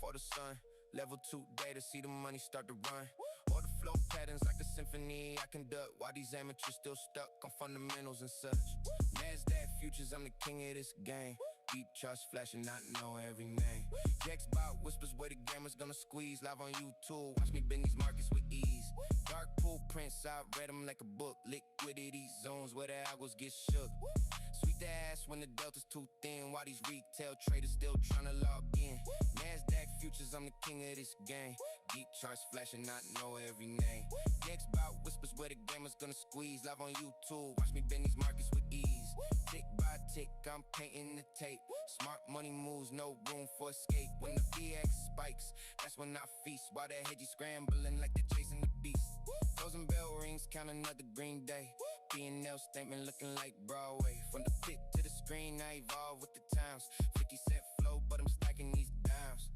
before the sun. Level 2 data, see the money start to run. Orderflow patterns like a symphony I conduct. While these amateurs still stuck on fundamentals and such. NASDAQ futures, I'm the king of this game. DeepCharts flashing, not know every name. GexBot whispers where the gamma's gonna squeeze. Live on YouTube, watch me bend these markets with ease. Dark pool prints, I read them like a book. Liquidity zones where the algos get shook. Sweet the ass when the delta's too thin. While these retail traders still tryna log in. NASDAQ futures, I'm the king of this game. DeepCharts flashing, not know every name. GexBot whispers where the gamma's gonna squeeze. Live on YouTube, watch me bend these markets with ease. Tick by tick, I'm painting the tape. Smart money moves, no room for escape. When the VX spikes, that's when I feast. While the hedgy scrambling like they're chasing the beast. Closing bell rings, count another green day. P&L statement looking like Broadway. From the pit to the screen, I evolve with the times. 50-cent flow, but I'm stacking these dimes.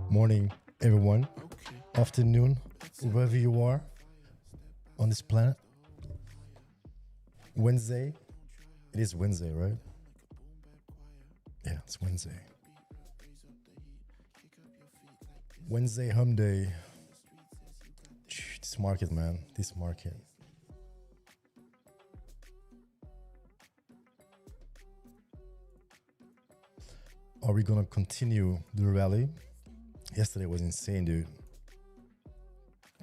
Morning, everyone. Afternoon, wherever you are on this planet. Wednesday. It is Wednesday, right? Yeah, it's Wednesday. Wednesday hum day. This market, man. This market. Are we gonna continue the rally? Yesterday was insane, dude.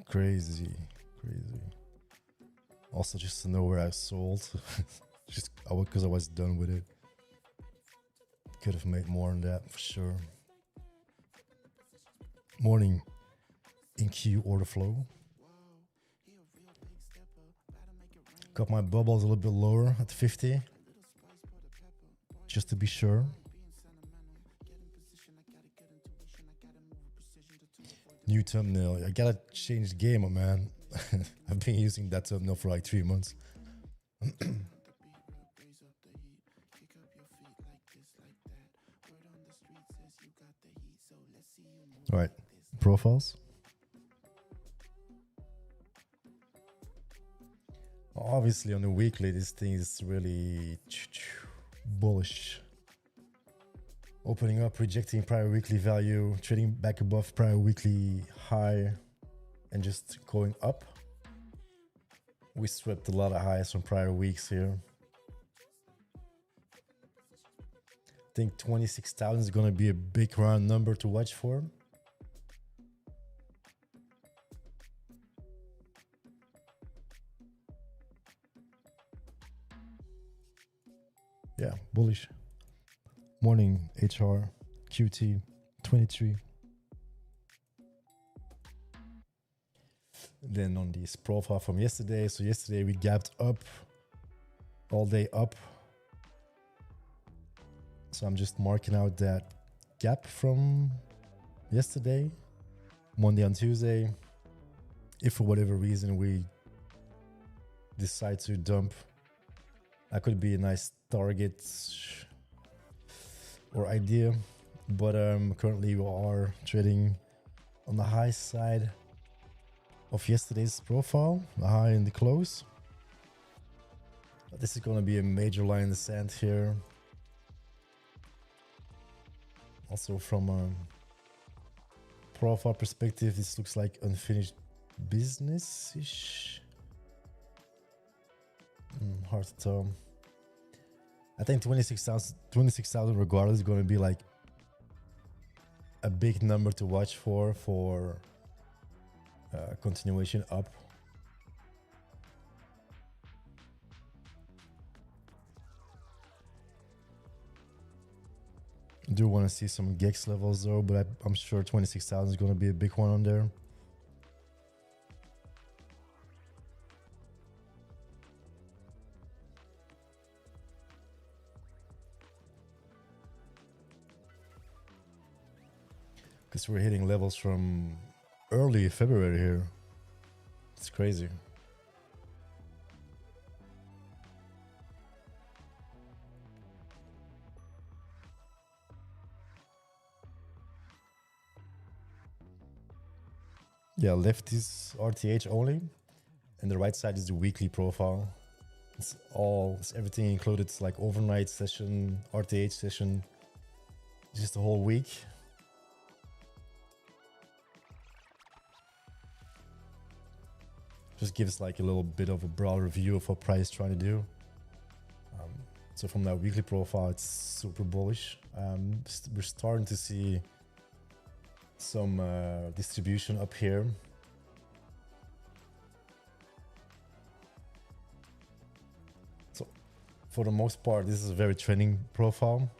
Crazy. Also, just to know where I sold, just because I was done with it. Could have made more on that for sure. Morning, InQ Orderflow. Got my bubbles a little bit lower at 50, just to be sure. New thumbnail. I gotta change the game, man. I've been using that thumbnail for like 3 months. All right, profiles. Obviously, on the weekly, this thing is really bullish. Opening up, rejecting prior weekly value, trading back above prior weekly high, and just going up. We swept a lot of highs from prior weeks here. I think 26,000 is going to be a big round number to watch for. Yeah, bullish. Morning, HR, QT, 23. Then on this profile from yesterday. So yesterday we gapped up, all day up. So I'm just marking out that gap from yesterday, Monday and Tuesday. If for whatever reason we decide to dump, that could be a nice target or idea, but currently we are trading on the high side of yesterday's profile, the high and the close. This is going to be a major line in the sand here. Also from a profile perspective, this looks like unfinished business-ish. Hard to tell. I think 26,000 regardless is going to be like a big number to watch for continuation up. I do want to see some Gex levels though, but I'm sure 26,000 is going to be a big one on there. Because we're hitting levels from early February here. It's crazy. Yeah, left is RTH only, and the right side is the weekly profile. It's everything included. It's like overnight session, RTH session, just the whole week. Just gives like a little bit of a broad review of what price is trying to do. So from that weekly profile, it's super bullish. We're starting to see some distribution up here. So for the most part, this is a very trending profile,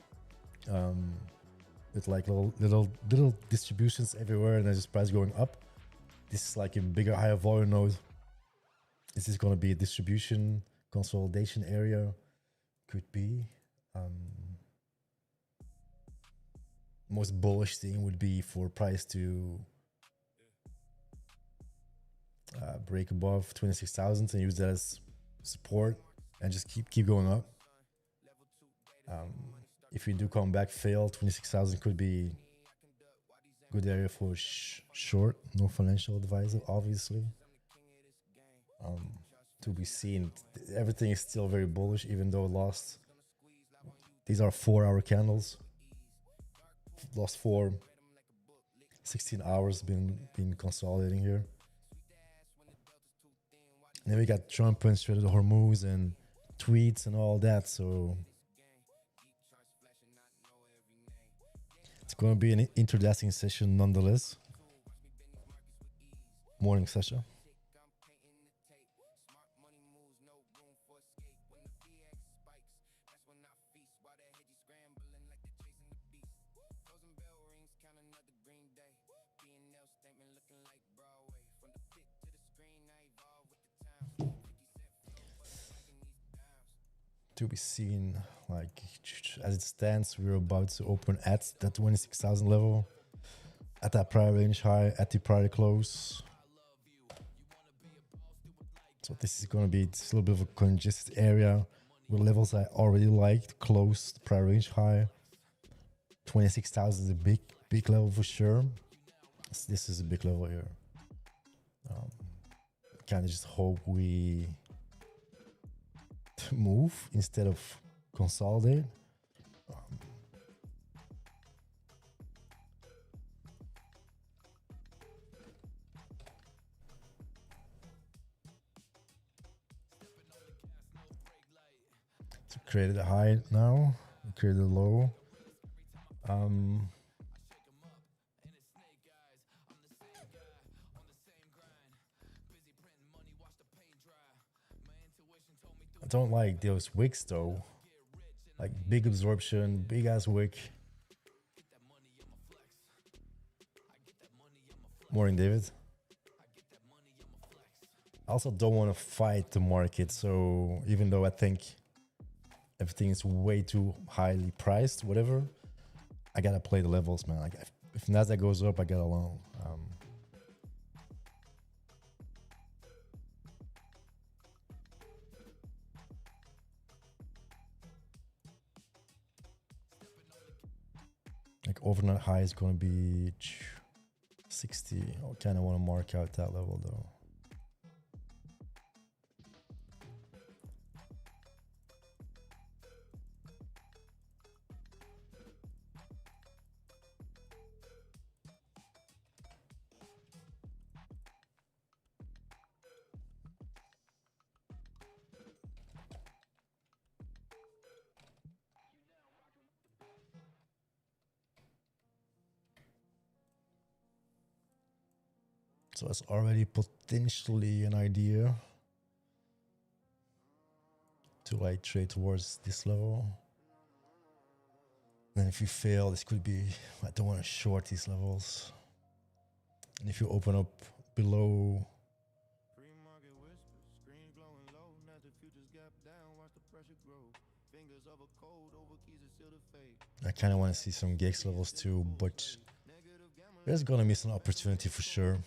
with like little distributions everywhere, and then just price going up. This is like a bigger, higher volume node. This is going to be a distribution consolidation area. Could be. Most bullish thing would be for price to break above 26,000 and use that as support and just keep going up. If we do come back, fail, 26,000 could be good area for short. No financial advisor, obviously. To be seen. Everything is still very bullish, even though it lost. These are 4-hour candles. Lost 16 hours been consolidating here. And then we got Trump and Strait of the Hormuz and tweets and all that. So it's going to be an interesting session nonetheless. Morning session. To be seen, like as it stands, we're about to open at that 26,000 level, at that prior range high, at the prior close. So this is going to be just a little bit of a congested area with levels I already liked. Close, prior range high. 26,000 is a big level for sure. This is a big level here. Kind of just hope we move instead of consolidate. So created a high now, created a low. I don't like those wicks though. Like big absorption, big ass wick. Morning, David. I also don't want to fight the market, so even though I think everything is way too highly priced, whatever, I gotta play the levels, man. Like if NASDAQ goes up, I gotta long. Like overnight high is gonna be 60. I kind of want to mark out that level though. So it's already potentially an idea to like trade towards this level. Then if you fail, this could be, I don't want to short these levels. And if you open up below, I kind of want to see some Gex levels too, but there's gonna be some opportunity for sure.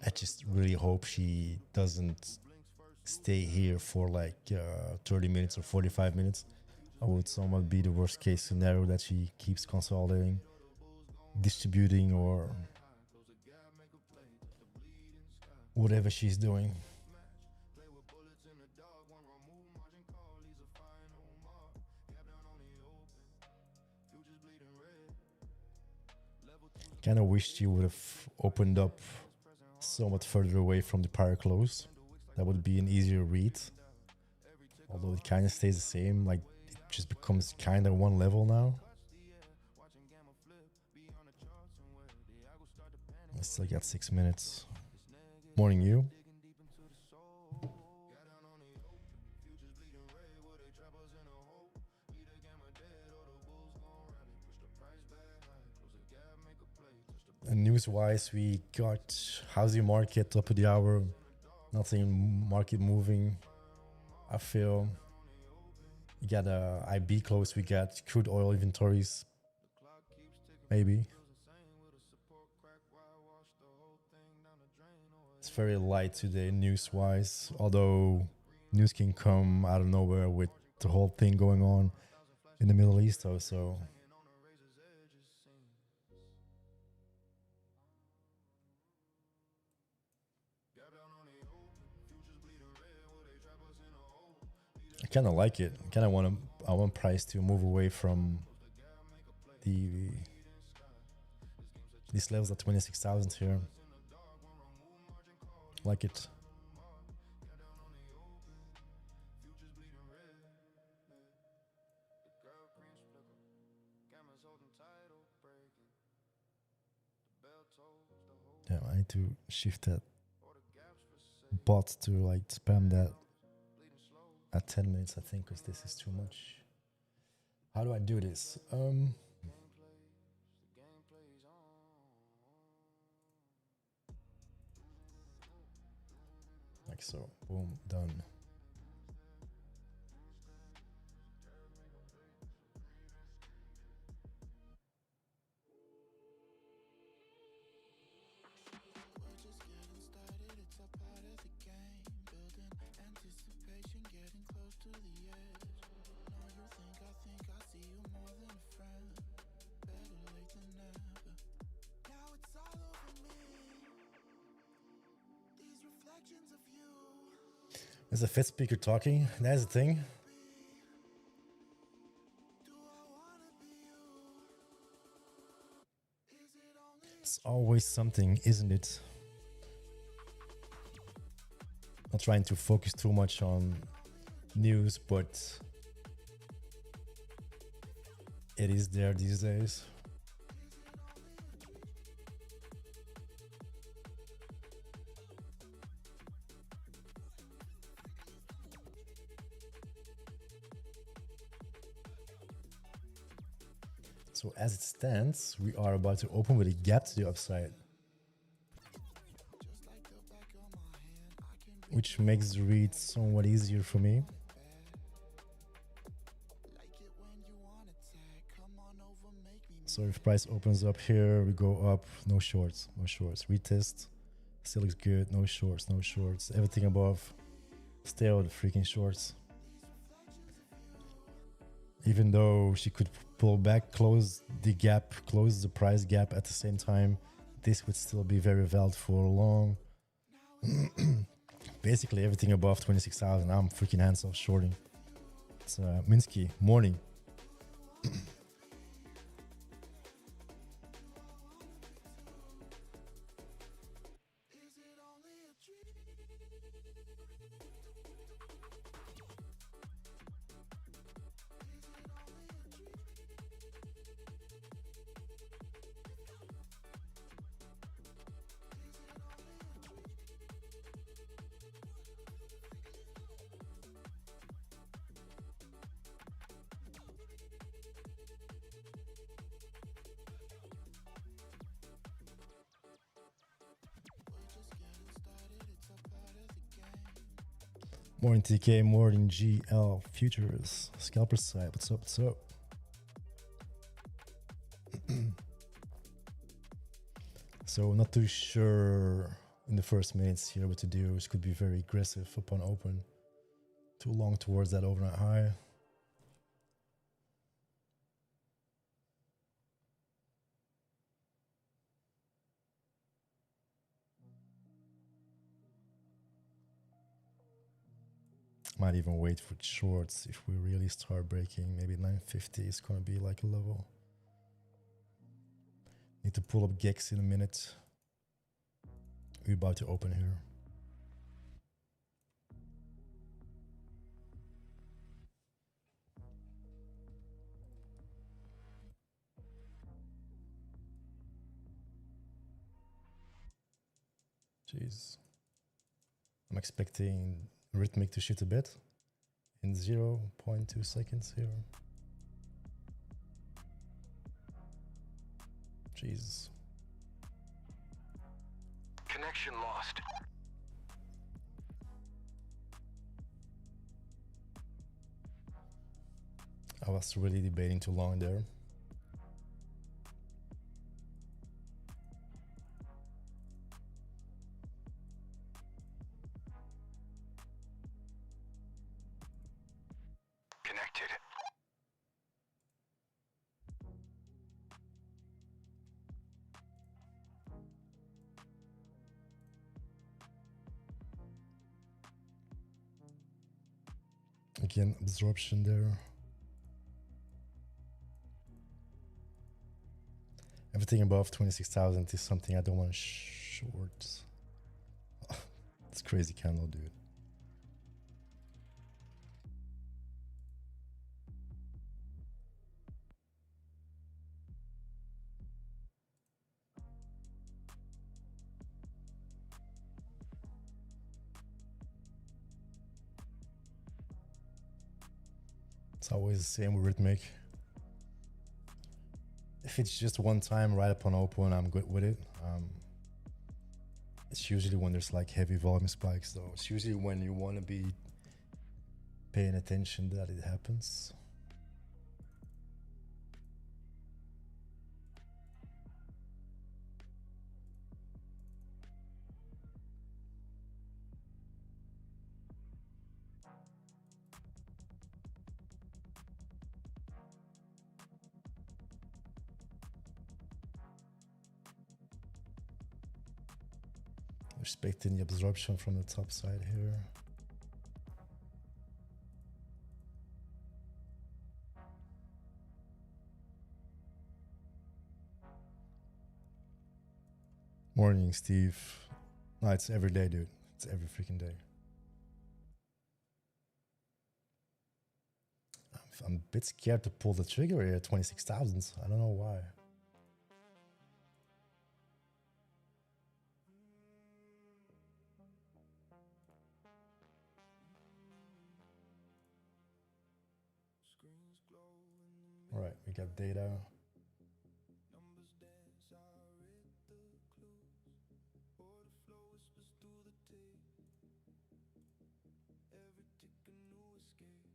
I just really hope she doesn't stay here for like 30 minutes or 45 minutes. I would somewhat be the worst case scenario that she keeps consolidating, distributing, or whatever she's doing. Kind of wished you would have opened up somewhat further away from the prior close. That would be an easier read. Although it kind of stays the same, like it just becomes kind of one level now. I still got 6 minutes. Morning, you. And news-wise, we got housing market top of the hour. Nothing market moving. I feel we got a IB close. We got crude oil inventories. Maybe. It's very light today news-wise. Although news can come out of nowhere with the whole thing going on in the Middle East also. I kind of like it. I want price to move away from these levels at 26,000 here. Like it. Yeah, I need to shift that bot to like spam that at 10 minutes, I think, because this is too much. How do I do this? Like so. Boom, done. Is a Fed speaker talking? That's the thing. It's always something, isn't it? Not trying to focus too much on news, but it is there these days. So as it stands, we are about to open with a gap to the upside, which makes the read somewhat easier for me. So if price opens up here, we go up, no shorts, retest, still looks good, no shorts, everything above, stay out of the freaking shorts. Even though she could pull back, close the gap, close the price gap at the same time, this would still be very valid for long. Basically everything above 26,000, I'm freaking hands off shorting. It's Minsky, morning. Morning TK, morning GL futures, scalper side. What's up? So not too sure in the first minutes here what to do. This could be very aggressive upon open. Too long towards that overnight high. Might even wait for shorts if we really start breaking. Maybe 950 is going to be like a level. Need to pull up Gex in a minute. We're about to open here. Jeez. I'm expecting Rhythmic to shoot a bit in 0.2 seconds here. Jeez. Connection lost. I was really debating too long there. Connected. Again, absorption there. Everything above 26,000 is something I don't want to short. It's crazy candle, dude. It's always the same with Rhythmic. If it's just one time right upon open, I'm good with it. It's usually when there's like heavy volume spikes though. It's usually when you want to be paying attention that it happens. Respecting the absorption from the top side here. Morning, Steve. No, it's every day, dude. It's every freaking day. I'm a bit scared to pull the trigger here at 26,000. I don't know why. All right, we got data. Numbers dance, I read the clues. Orderflow whispers through the tape. Every tick a new escape.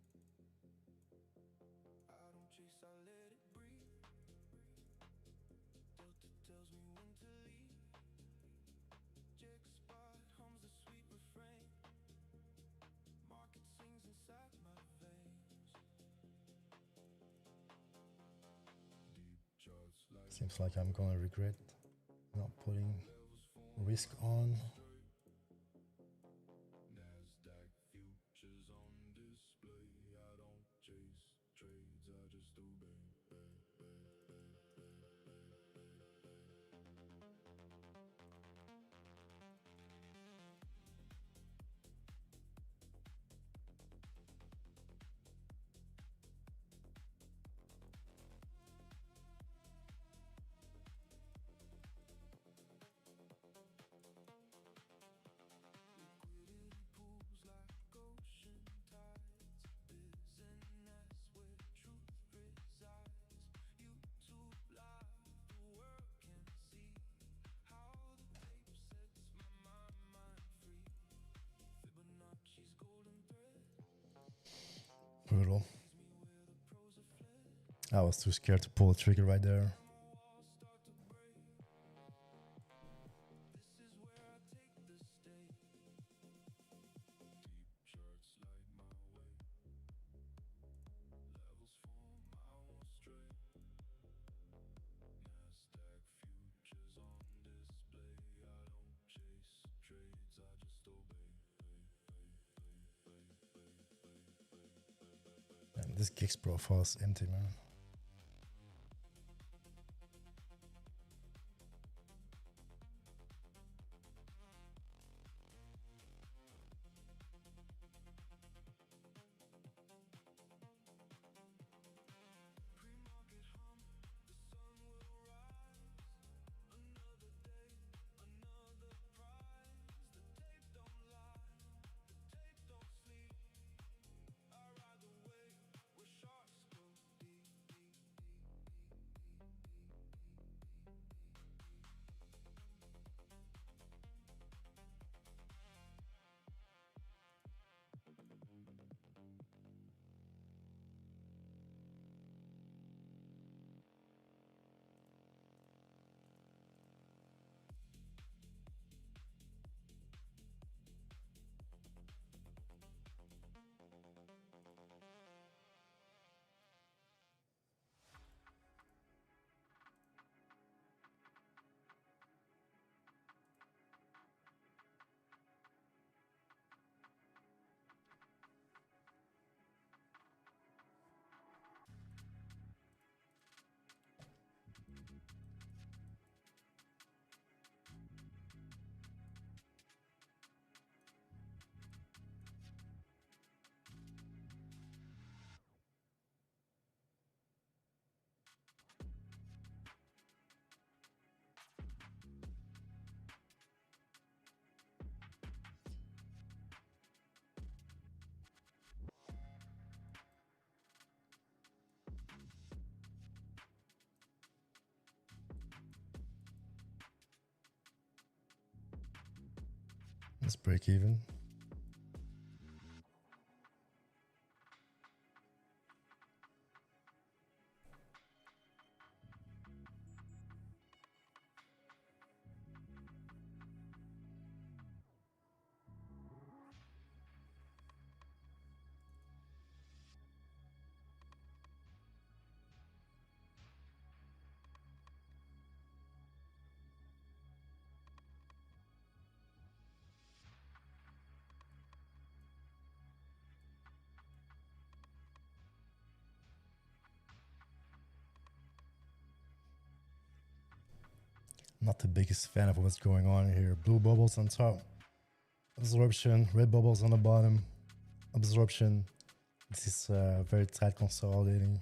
I don't chase, I let it breathe. Delta tells me when to leave. GexBot hums the sweet refrain. Market sings inside my veins. Seems like I'm gonna regret not putting risk on. NASDAQ futures on display. I don't chase trades, I just obey. Brutal. I was too scared to pull the trigger right there. Man, this Gex profile is empty, man. Let's break even. Not the biggest fan of what's going on here. Blue bubbles on top, absorption, red bubbles on the bottom, absorption. This is very tight consolidating.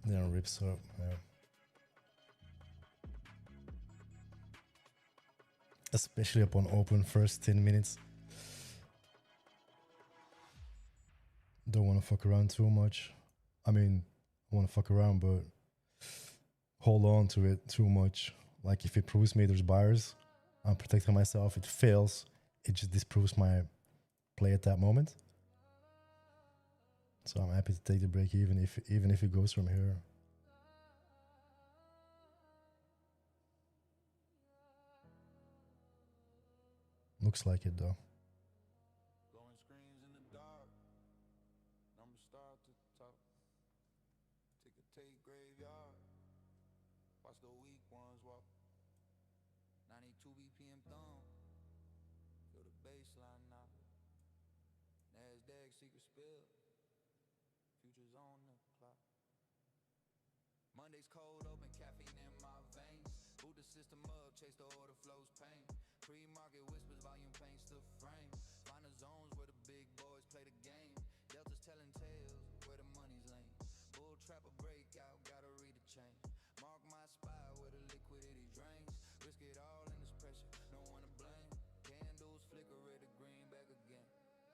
Then rips up. Yeah. Especially upon open first 10 minutes. Don't want to fuck around too much. I mean, I want to fuck around, but hold on to it too much. Like if it proves me there's buyers, I'm protecting myself. It fails, it just disproves my play at that moment. So I'm happy to take the break even if it goes from here. Looks like it though. Glowing screens in the dark. Number star to the top. Ticker tape graveyard. Watch the weak ones walk. 92 BPM thumb. Feel the baseline now. NASDAQ secret spill. Futures on the clock. Monday's cold open, caffeine in my veins. Boot the system up, chase the order flows pain. Pre-market whispers, volume paints the frame. Find the zones where the big boys play the game. Delta's telling tales where the money's lane. Bull trap a breakout, gotta read the chain. Mark my spot where the liquidity drains. Risk it all in this pressure, no one to blame. Candles flicker red to green back again.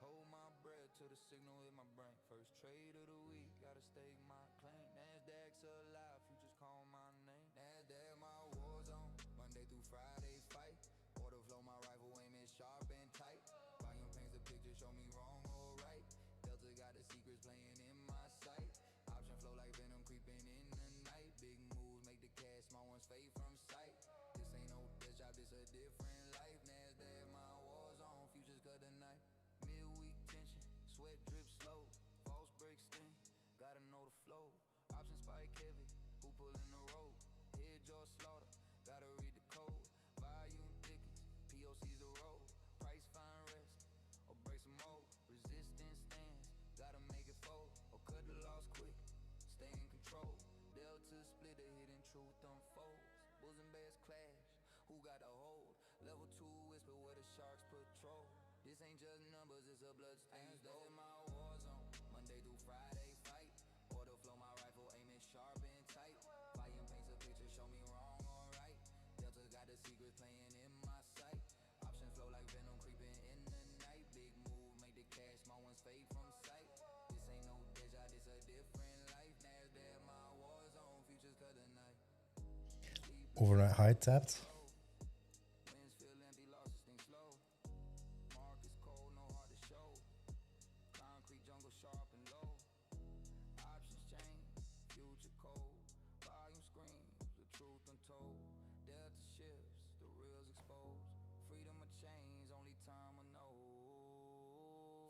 Hold my breath till the signal hit my brain. First trade of the week, gotta stake my claim. NASDAQ's alive, futures call my name. NASDAQ my war zone, Monday through Friday fight. Orderflow my rifle aim is sharp and tight. Volume paints the picture, show me wrong or right. Delta got the secrets playing in my sight. Option flow like venom creeping in the night. Big moves make the cash, small ones fade from sight. This ain't no desk job, this a different life. NASDAQ my war zone, futures cut the night. Midweek tension, sweat drip slow. False break sting, gotta know the flow. Option spike heavy, who pulling the rope? Head jaw slaughter, gotta read the code. Volume thickens, POC's the road. Price find rest, or break some more. Resistance stands, gotta make it fold. Or cut the loss quick, stay in control. Delta split, the hidden truth unfolds. Bulls and bears clash, who got a hold? Level 2 whisper where the sharks patrol. This ain't just numbers, it's a bloodstained goal. In my war zone, Monday through Friday fight. Orderflow my rifle aiming sharp and tight. Volume paints a picture, show me wrong or right. Delta got the secrets playing in my sight. Option flow like venom creeping in the night. Big move, make the cash, small ones fade from sight. This ain't no deja, this a different life. NASDAQ my war zone, futures cut the night. Overnight high tapped. Winds feel empty, losses think slow. Market's cold, no heart to show. Concrete jungle sharp and low. Options change, future cold. Volume screams, the truth untold. Delta shifts, the reals exposed. Freedom of change, only time will know.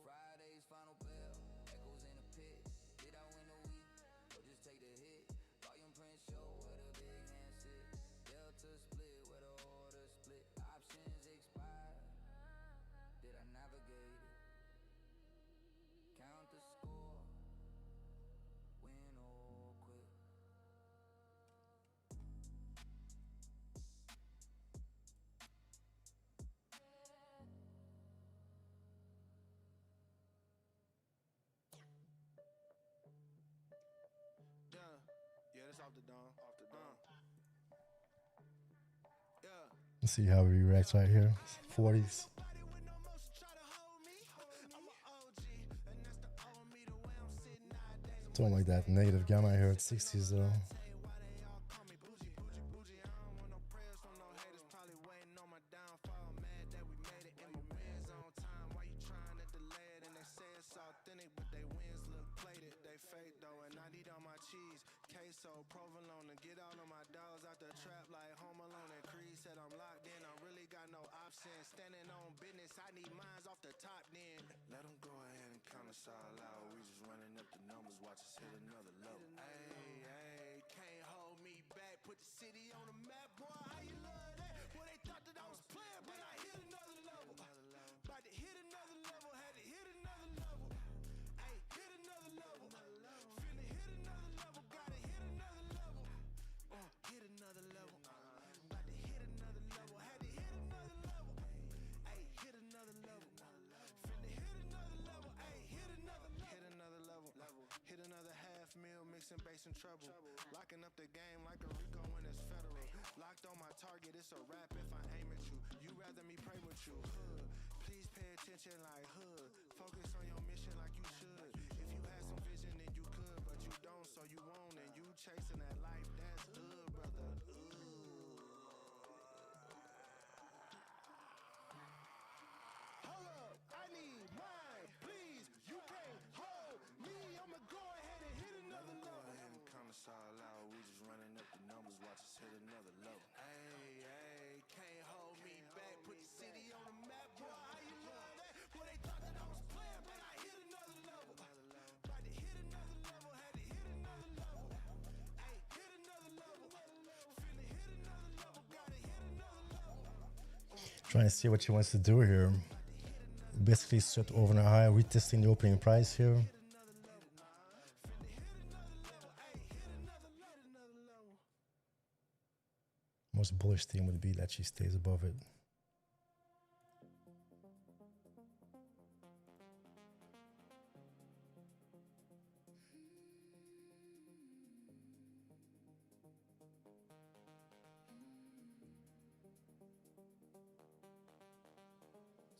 Friday's final bell, echoes in the pit. Did I win the week, or just take the hit? Volume print show where the big hand sit. Delta split where the order split. Options expired, did I navigate it? Count the score, win or quit. Let's see how we react right here. 40s. Don't like that negative gamma here at 60s though. Provolone and get all of my dogs out the trap like Home Alone and Creed said I'm locked in. I really got no options. Standing on business, I need mines off the top then. Let them go ahead and count us all out. We just running up the numbers, watch us hit another level. Hey, hey, can't hold me back. Put the city on the map, boy. How you love that? Boy, they thought that I was playing, but I hit another level. About to hit another level, had to hit another level. Hey, hit another level. Finna hit another level, gotta hit another level. Hit another level. About to hit another level, had to hit another level. Hey, hit another level. Finna hit another level. Hey, hit another level. Hit another half meal, mixing bass and treble. Locking up the game like a Rico when it's federal. Locked on my target, it's a rap if I aim at you. You rather me pray with you. Please pay attention like hood. Focus on your mission like you should. If you had some vision, then you could, but you don't, so you won't. And you chasing that life, that's good, brother. Hold up, I need mine, please. You can't hold me. I'ma go ahead and hit another level. Go ahead and count us all out. We just running up the numbers, watch us hit another level. Hey, hey, can't hold me back. Put the city on the map, boy. How you love that? Boy, they thought that I was playing, but I hit another level. About to hit another level, had to hit another level. Hey, hit another level. Finna hit another level, gotta hit another level. Trying to see what she wants to do here. Basically set over a high, retesting the opening price here. Most bullish thing would be that she stays above it.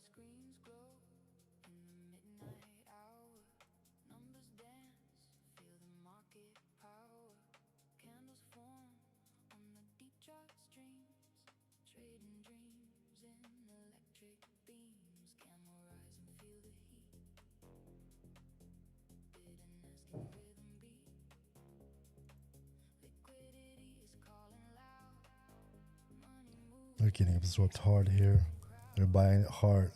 Screens glow in the midnight hour. Numbers dance, feel the market power. Candles form on the DeepCharts streams. Trading dreams in electric beams. Camera rise and feel the heat. Bid and asking rhythm beat. Liquidity is calling loud. Money moves. They're getting absorbed hard here. They're buying it hard.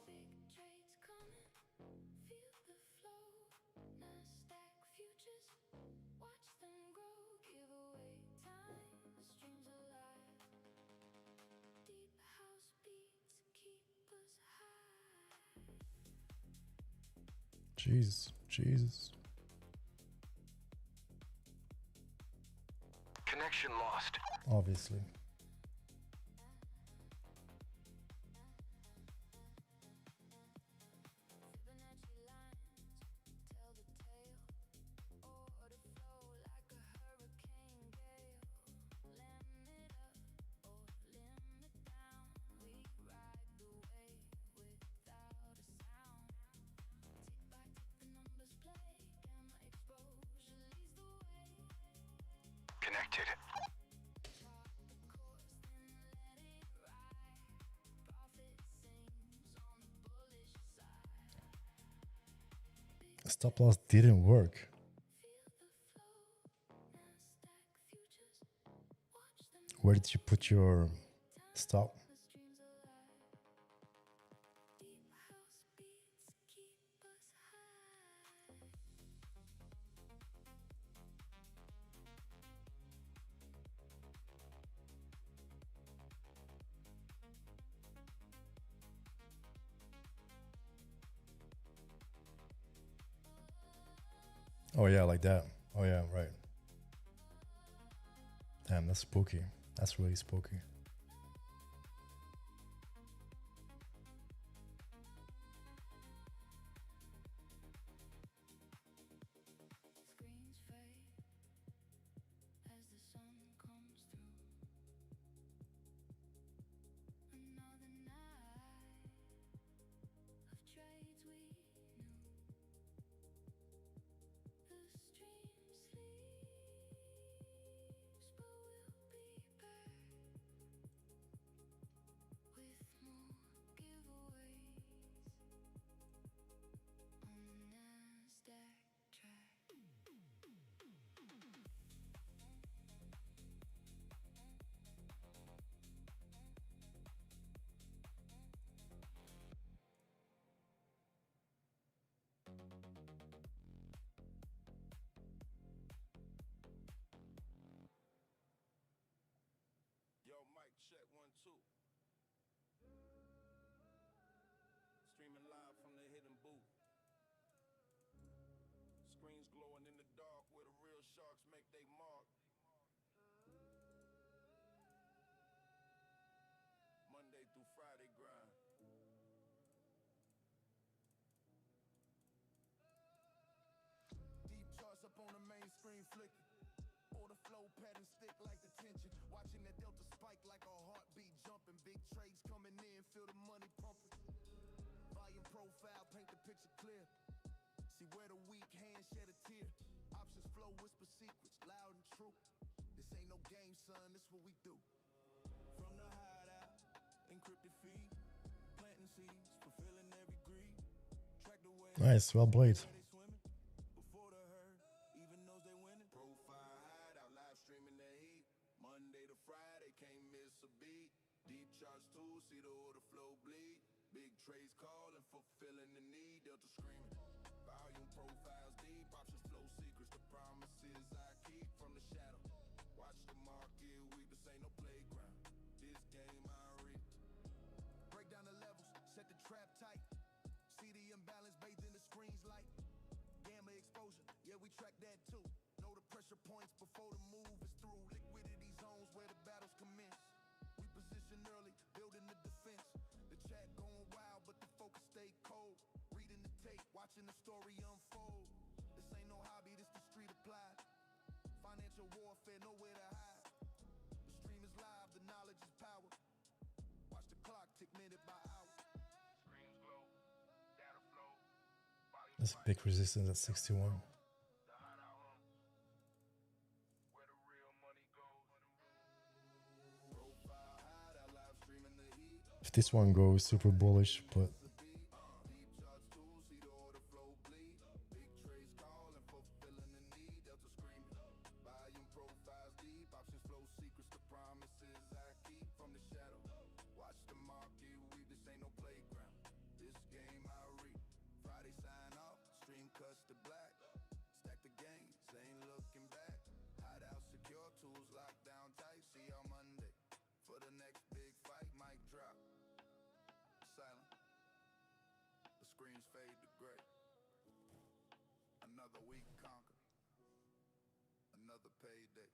Big trades coming, feel the flow. NASDAQ futures, watch them grow. Give away time, the streams alive. Deep house beats keep us high. Jesus, Jesus. Connection lost. Obviously. Fibonacci lines tell the tale. Orderflow like a hurricane gale. Lam it up or limb it down. We ride the wave without a sound. Tick by tick the numbers play. Gamma exposure leads the way. Connected. Chart the course, then let it ride. Profit sings on the bullish side. Stop loss didn't work. Feel the flow, NASDAQ futures. Watch them Where did you put your stop? the streams alive. Deep house beats keep us high. Oh yeah, like that. Oh yeah, right. Damn, that's spooky. That's really spooky. Screens fade as the sun comes through. Friday grind. DeepCharts up on the main screen flicking. Orderflow pattern stick like the tension. Watching that delta spike like a heartbeat jumping. Big trades coming in, feel the money pumping. Volume profile, paint the picture clear. See where the weak hand shed a tear. Options flow, whisper secrets, loud and true. This ain't no game, son, this what we do. From the hideout, encrypted feed, planting seeds, fulfilling every greed. Track the way. Nice, well played. Before the herd, even knows they winning. Profile hideout, live streaming the heat. Monday to Friday, can't miss a beat. DeepCharts too, see the order flow bleed. Big trades calling, fulfilling the need. Delta screaming, volume profiles deep. Options flow secrets, the promises I keep from the shadow. Watch the market weep, this ain't no playground. This game I read. Break down the levels, set the trap tight. See the imbalance bathed in the screen's light. Gamma exposure, yeah, we track that too. Know the pressure points before the move is through. Liquidity zones where the battles commence. We position early, building the defense. The chat going wild, but the focus stay cold. Reading the tape, watching the story unfold. This ain't no hobby, this the street applied. Financial warfare, nowhere to hide. The stream is live, the knowledge is power. Watch the clock tick minute by hour. Screens glow, data flow. That's a big resistance at 61. Where the real money goes. Profile hideout, live streaming the heat. If this one goes super bullish, but DeepCharts too, see the order flow bleed. Big trades calling, fulfilling the need. Delta screaming, volume profiles deep. Options flow secrets, the promises I keep from the shadow. Watch the market weep, this ain't no playground. This game I read. Friday sign off, stream cuts to black. Stack the gains, ain't looking back. Hideout secure, tools locked down tight. See y'all Monday for the next big fight. Mic drop. Silent. The screens fade to gray. Another week conquered. Another payday.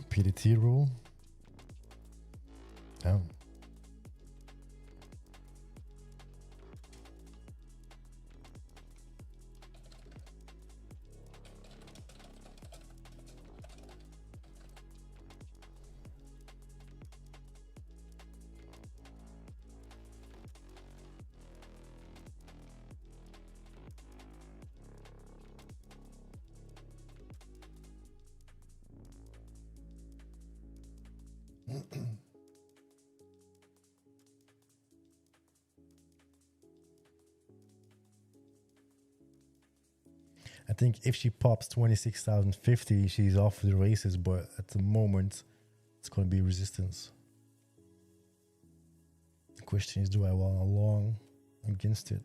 PDT rule. Down. I think if she pops 26,050, she's off the races, but at the moment, it's going to be resistance. The question is, do I want a long against it?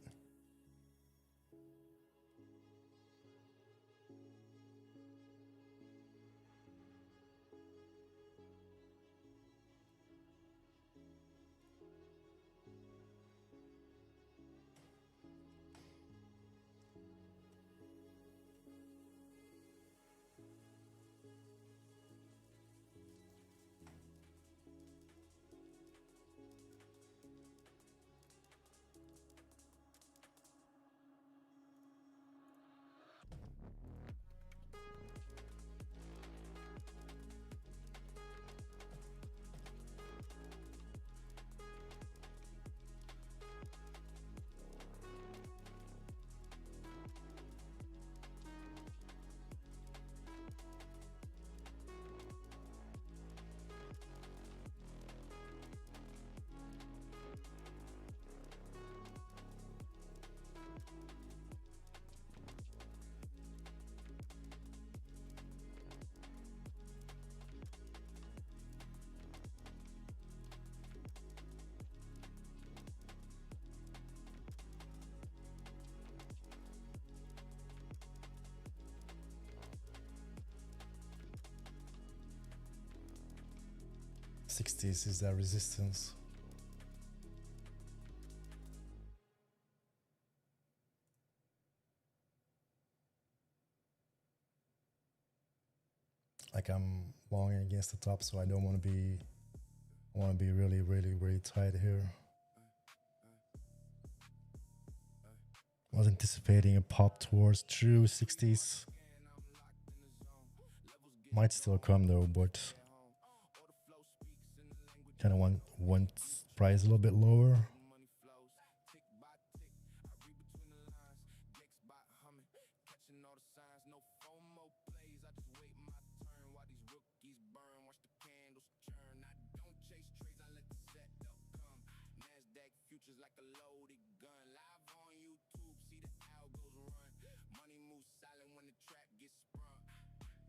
60s is that resistance. Like I'm long against the top, so I don't want to be. I want to be really, really, really tight here. I was anticipating a pop towards true 60s. Might still come though, but kind of want price a little bit lower. NASDAQ futures like a loaded gun. Live on YouTube, see the algos run. Money moves silent when the trap gets sprung.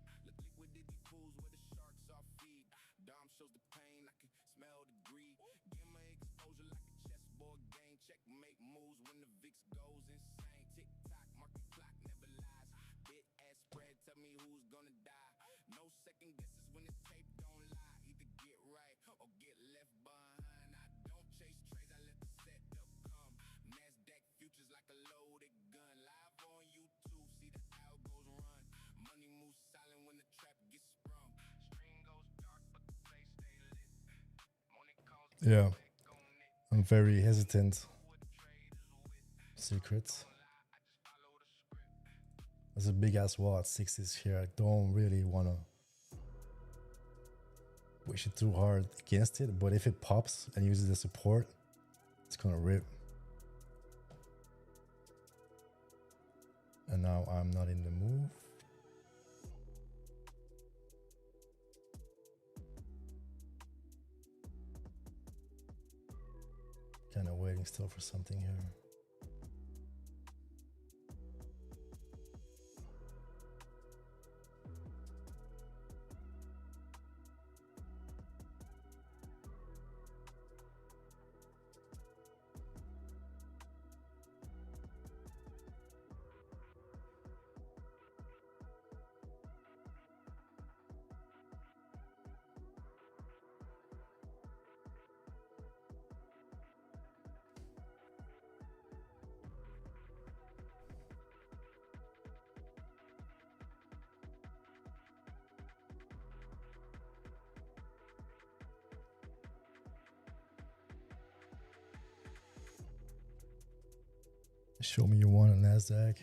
Look liquidity pools where the sharks are feed. Dom shows the pain, I can smell the greed. Give my exposure like a chessboard game. Checkmate moves when the VIX goes insane. Tick tock, market clock never lies. Bit ass spread, tell me who's gonna die. No second guesses when the tape don't lie. Either get right or get left behind. I don't chase trades, I let the setup come. NASDAQ futures like a loaded gun. Live on YouTube, see the algos run. Money moves silent when the trap gets sprung. Screen goes dark, but the place stay lit. Morning calls. Yeah, I'm very hesitant. Secrets. There's a big ass wall at 60s here. I don't really want to push it too hard against it, but if it pops and uses the support, it's gonna rip. And now I'm not in the move. Kind of waiting still for something here. Show me your one on NASDAQ.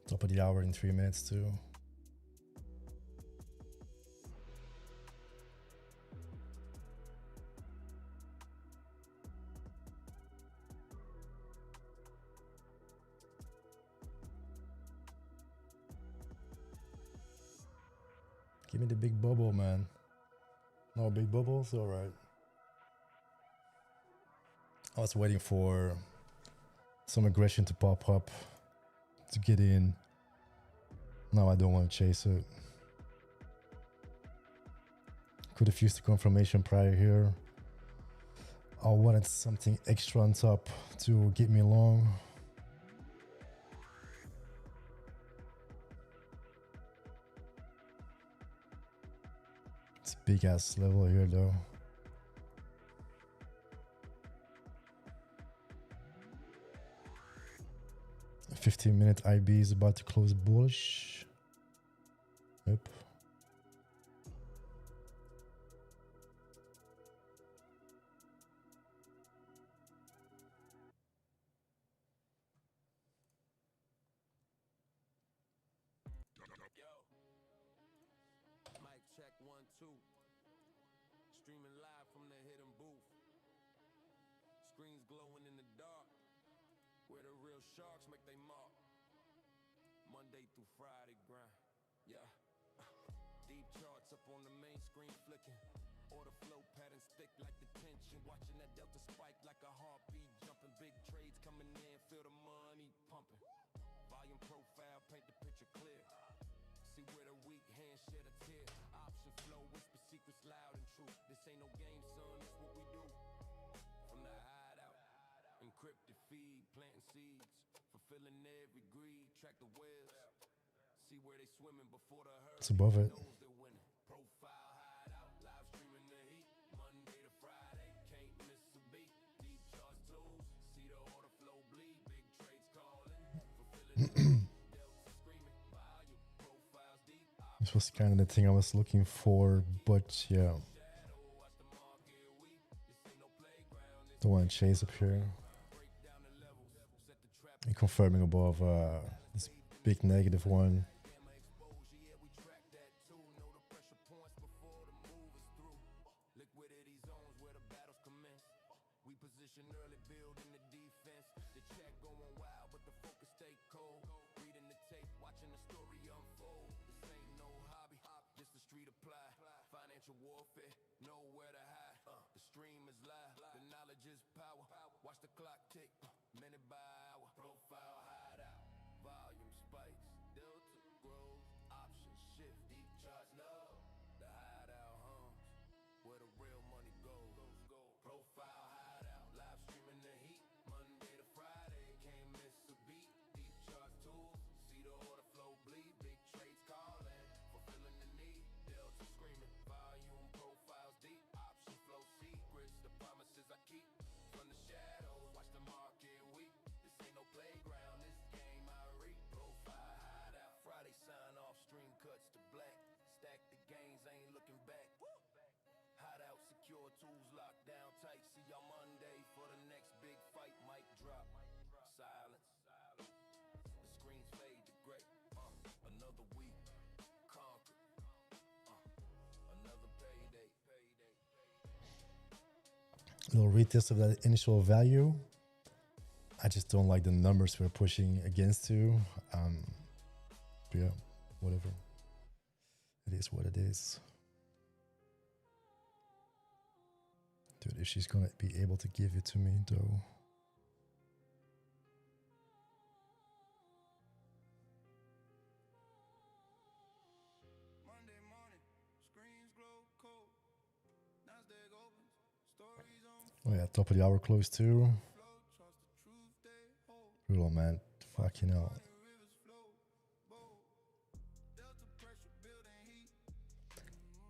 Top of the hour in 3 minutes too. Give me the big bubble, man. No big bubbles? All right. I was waiting for some aggression to pop up to get in. Now I don't want to chase it. Could have used the confirmation prior here. I wanted something extra on top to get me long. It's a big ass level here though. A 15-minute IB is about to close bullish. Yep. Mic check 1 2. Streaming live from the hidden booth. Screens glowing in the dark. Where the real sharks make they mark. Monday through Friday grind. Yeah. DeepCharts up on the main screen flicking. Orderflow patterns thick like the tension. Watching that delta spike like a heartbeat jumping. Big trades coming in, feel the money pumping. Volume profile, paint the picture clear. See where the weak hands shed a tear. Option flow, whisper secrets loud and true. This ain't no game, son, it's what we do. From the hideout. feed, planting seeds, fulfilling every greed, track the whales, see where they swimming before the herd. It's above it. Knows they're winning. Profile hideout, live streaming the heat, Monday to Friday, can't miss a beat. DeepCharts tools, see the order flow bleed, big trades calling, fulfilling delta screaming, volume, profiles deep. This was kind of the thing I was looking for, but yeah. Don't want to chase up here. And confirming above this big negative one. Liquidity zones where the battles commence. We position early, building the defense. The check going wild, but the focus stay cold. Reading the tape, watching the story unfold. This ain't no hobby, just the street apply. Financial warfare, nowhere to hide. The stream is live, the knowledge is power. Watch the clock tick, minute by hour. Profile hideout, volume spikes, delta grows, options shift, deep charts love. The hideout hums, where the real money goes. Profile hideout, live streaming the heat, Monday to Friday, can't miss a beat. Deep charts tools, see the order flow bleed, big trades calling, fulfilling the need. Delta screaming, volume profiles deep, option flow secrets, the promises I keep. From the shadows, watch the market weep. This ain't no playground, this game I reap. Profile hideout, Friday sign off, stream cuts to black. Stack the gains, ain't looking back. Hideout secure, tools locked down tight. See y'all Monday for the next big fight. Mic drop, silence. The screens fade to gray. Another week, conquer. Another payday. Little retest of that initial value. I just don't like the numbers we're pushing against to. But yeah, whatever. It is what it is. Dude, if she's gonna be able to give it to me though. Monday morning, screens glow cold. NASDAQ opens, stories on Oh yeah, top of the hour close too. flow. Trust the truth they hold. Real man, fucking hell. Rivers flow, bold. Delta pressure building heat.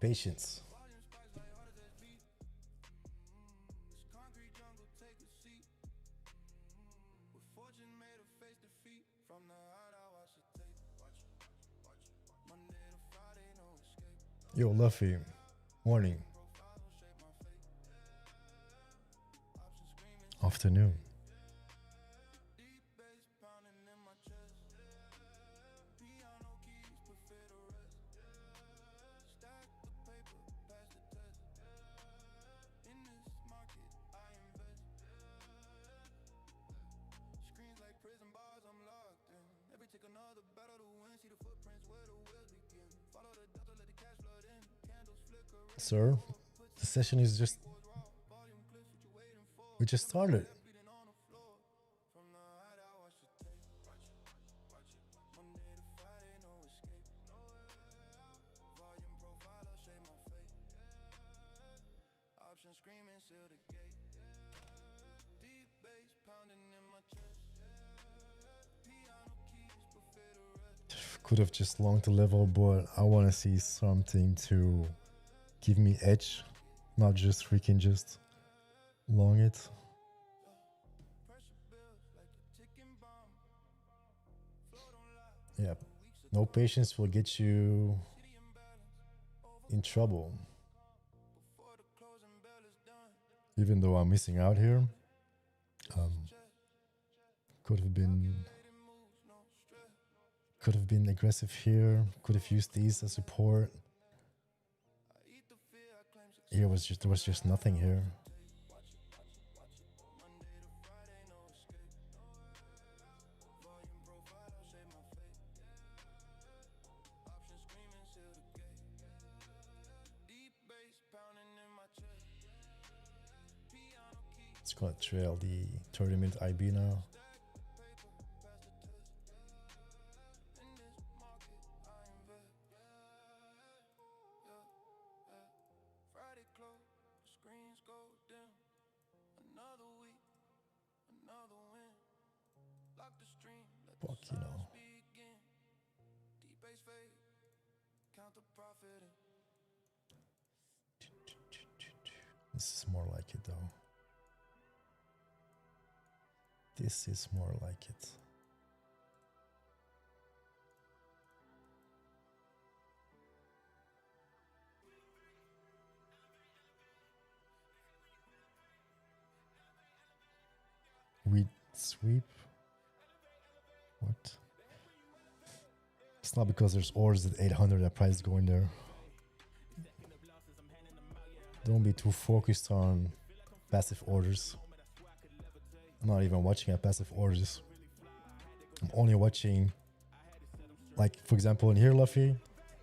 Patience. Volume spikes like heart as beat. This concrete jungle take a seat. With fortune made of face defeat. From the heart I watch it take. Monday to Friday, no escape. Yo, Luffy. Morning. Profile don't shape my fate. Options screaming. Afternoon. Deep bass pounding in my chest. Piano keys prefer the rest. Stack the paper, pass the test. In this market, I invest. Screens like prison bars, I'm locked in. Every tick another battle to win. See the footprints where the wheels begin. Follow the delta, let the cash flood in. Candles flicker. Sir, the session is just... Volume clips, what you waiting for? We just started. Bleeding on the floor. From the hideout, watch the tape. Monday to Friday, no escape. Volume profile, I'll shape my fate. Option screaming, seal the gate. Deep bass pounding in my chest. Piano keys, prefer the rest. Could have just longed the level, but I want to see something to give me edge. Not just freaking just long it. Pressure builds like a ticking bomb. Flow don't lie. Yeah, no patience will get you City imbalance. in trouble. Before the closing bell is done. Even though I'm missing out here, could have been Calculated moves, no stress. could have been aggressive here. Could have used these as support. I eat the fear, I claim success. Here was just nothing here. Monday to Friday, no escape. Volume profile, I'll shape my fate. Option screaming, seal the gate. Deep bass pounding in my chest. Piano key, It's gonna trail the 30-minute IB now. paper, pass the test. In this market, I invest. Friday close, the screens go dim. Another week, another win. Fuck, you know. This is more like it though. This is more like it. We sweep. What? It's not because there's orders at 800 that price is going there. Don't be too focused on passive orders. I'm not even watching at passive orders. I'm only watching, like, for example, in here, Luffy,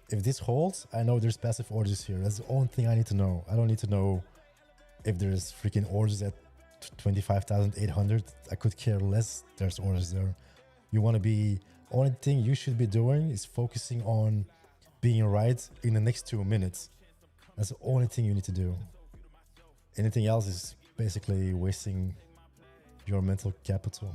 if this holds, I know there's passive orders here. That's the only thing I need to know. I don't need to know if there's freaking orders at 25,800. I could care less. There's orders there. You want to be, only thing you should be doing is focusing on being right in the next 2 minutes. That's the only thing you need to do. Anything else is basically wasting your mental capital.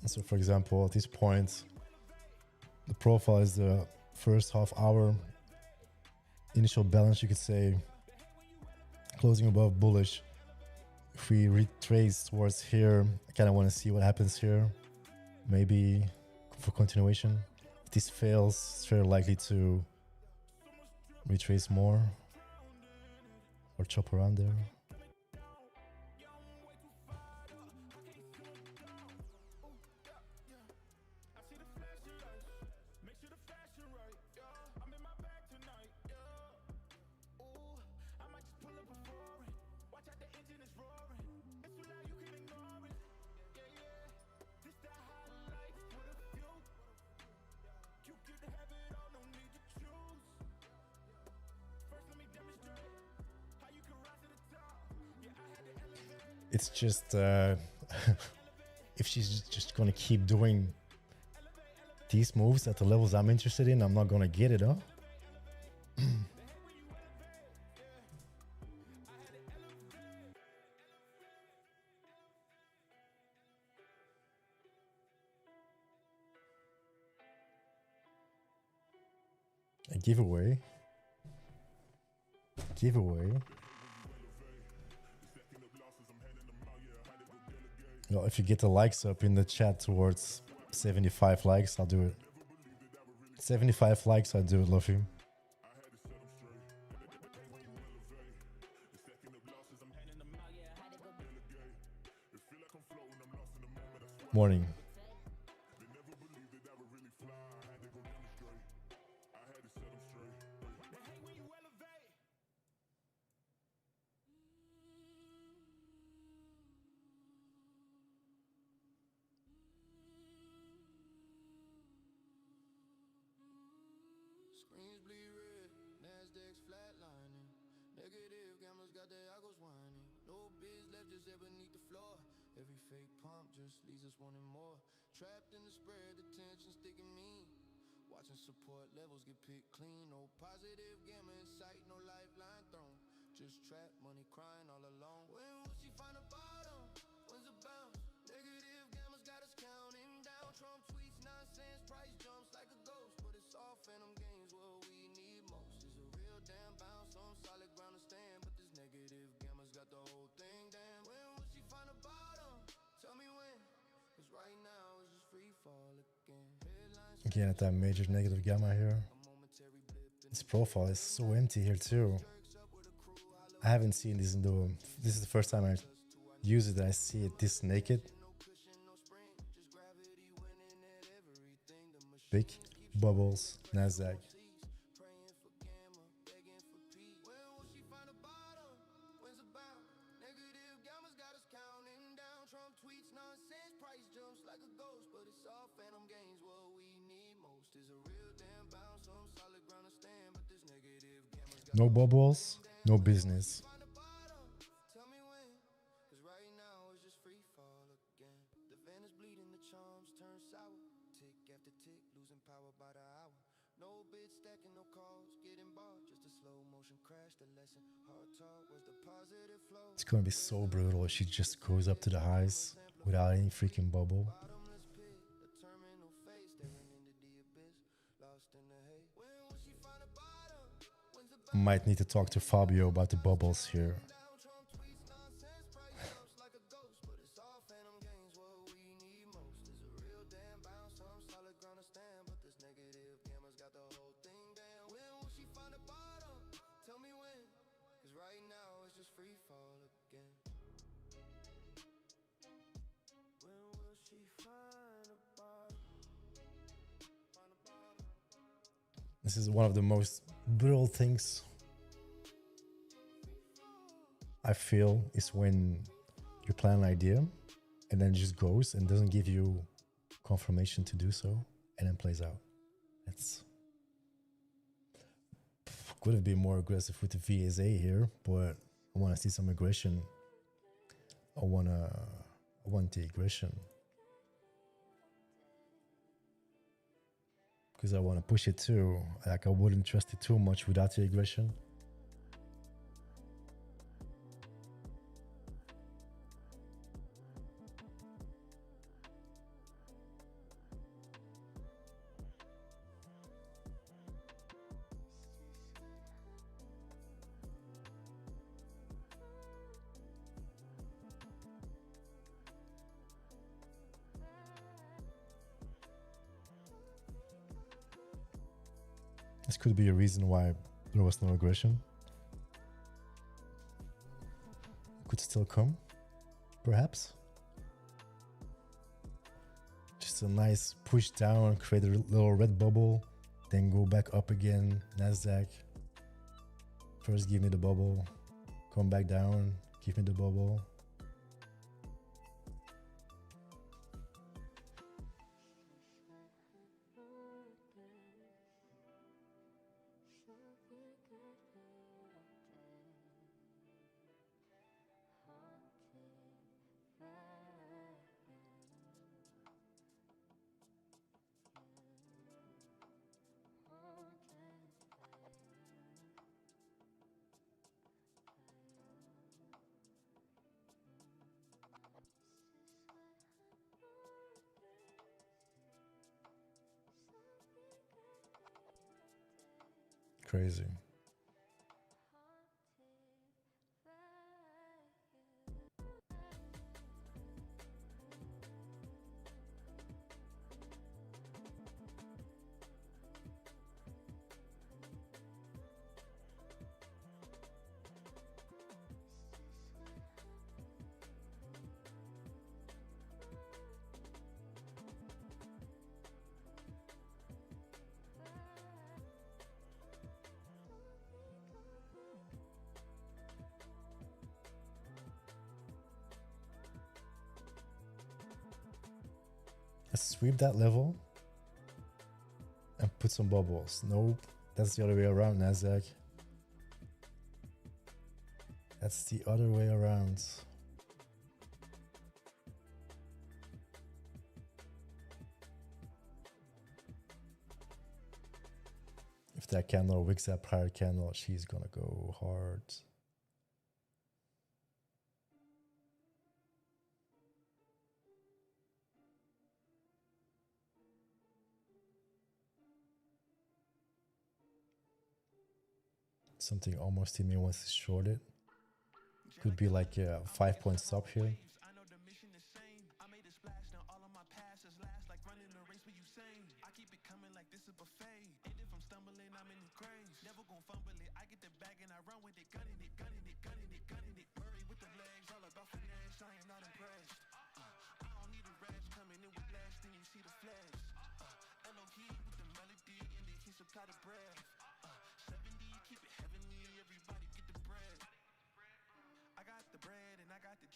So for example, at this point, the profile is the first half hour initial balance, you could say, closing above bullish. If we retrace towards here, I kind of want to see what happens here, maybe for continuation. If this fails, it's very likely to retrace more or chop around there. It's just if she's just gonna keep doing these moves at the levels I'm interested in, I'm not gonna get it, huh? A giveaway. Well, if you get the likes up in the chat towards 75 likes, I'll do it. 75 likes, I'll do it, Luffy. Morning. Screens bleed red, NASDAQ's flatlining. Negative gamblers got their algos whining. No biz left just there beneath the floor. Every fake pump just leaves us wanting more. Trapped in the spread, the tension sticking mean. Watching support levels get picked clean. No positive gamma in sight, no lifeline thrown. Just trapped, money crying all alone. When will she find a bottom? When's the bounce? Negative gammas got us counting down. Trump tweets nonsense, price jumps like a ghost. But it's all phantom gains, what we need most is a real damn bounce on solid ground to stand. But this negative gamma's got the whole thing down. When will she find a bottom? Tell me when. Cause right now it's just free fall again. Headlines Again, at that major negative gamma here. This profile is so empty here too. I haven't seen this in the... This is the first time I use it that I see it this naked. Big. bubbles, NASDAQ. No bubbles, no business. It's gonna be so brutal if she just goes up to the highs without any freaking bubble. I might need to talk to Fabio about the bubbles here. This is one of the most brutal things I feel is when you plan an idea and then it just goes and doesn't give you confirmation to do so and then plays out. It's could have been more aggressive with the VSA here, but I want to see some aggression. I want the aggression because I want to push it too. Like I wouldn't trust it too much without the aggression. This could be a reason why there was no aggression. Could still come, perhaps. Just a nice push down, create a little red bubble, then go back up again. NASDAQ. First give me the bubble, come back down, give me the bubble. Crazy. Let's sweep that level and put some bubbles. Nope, that's the other way around, NASDAQ. That's the other way around. If that candle wicks that prior candle, she's gonna go hard. Something almost in me wants to short it. Could be like a 5-point stop here.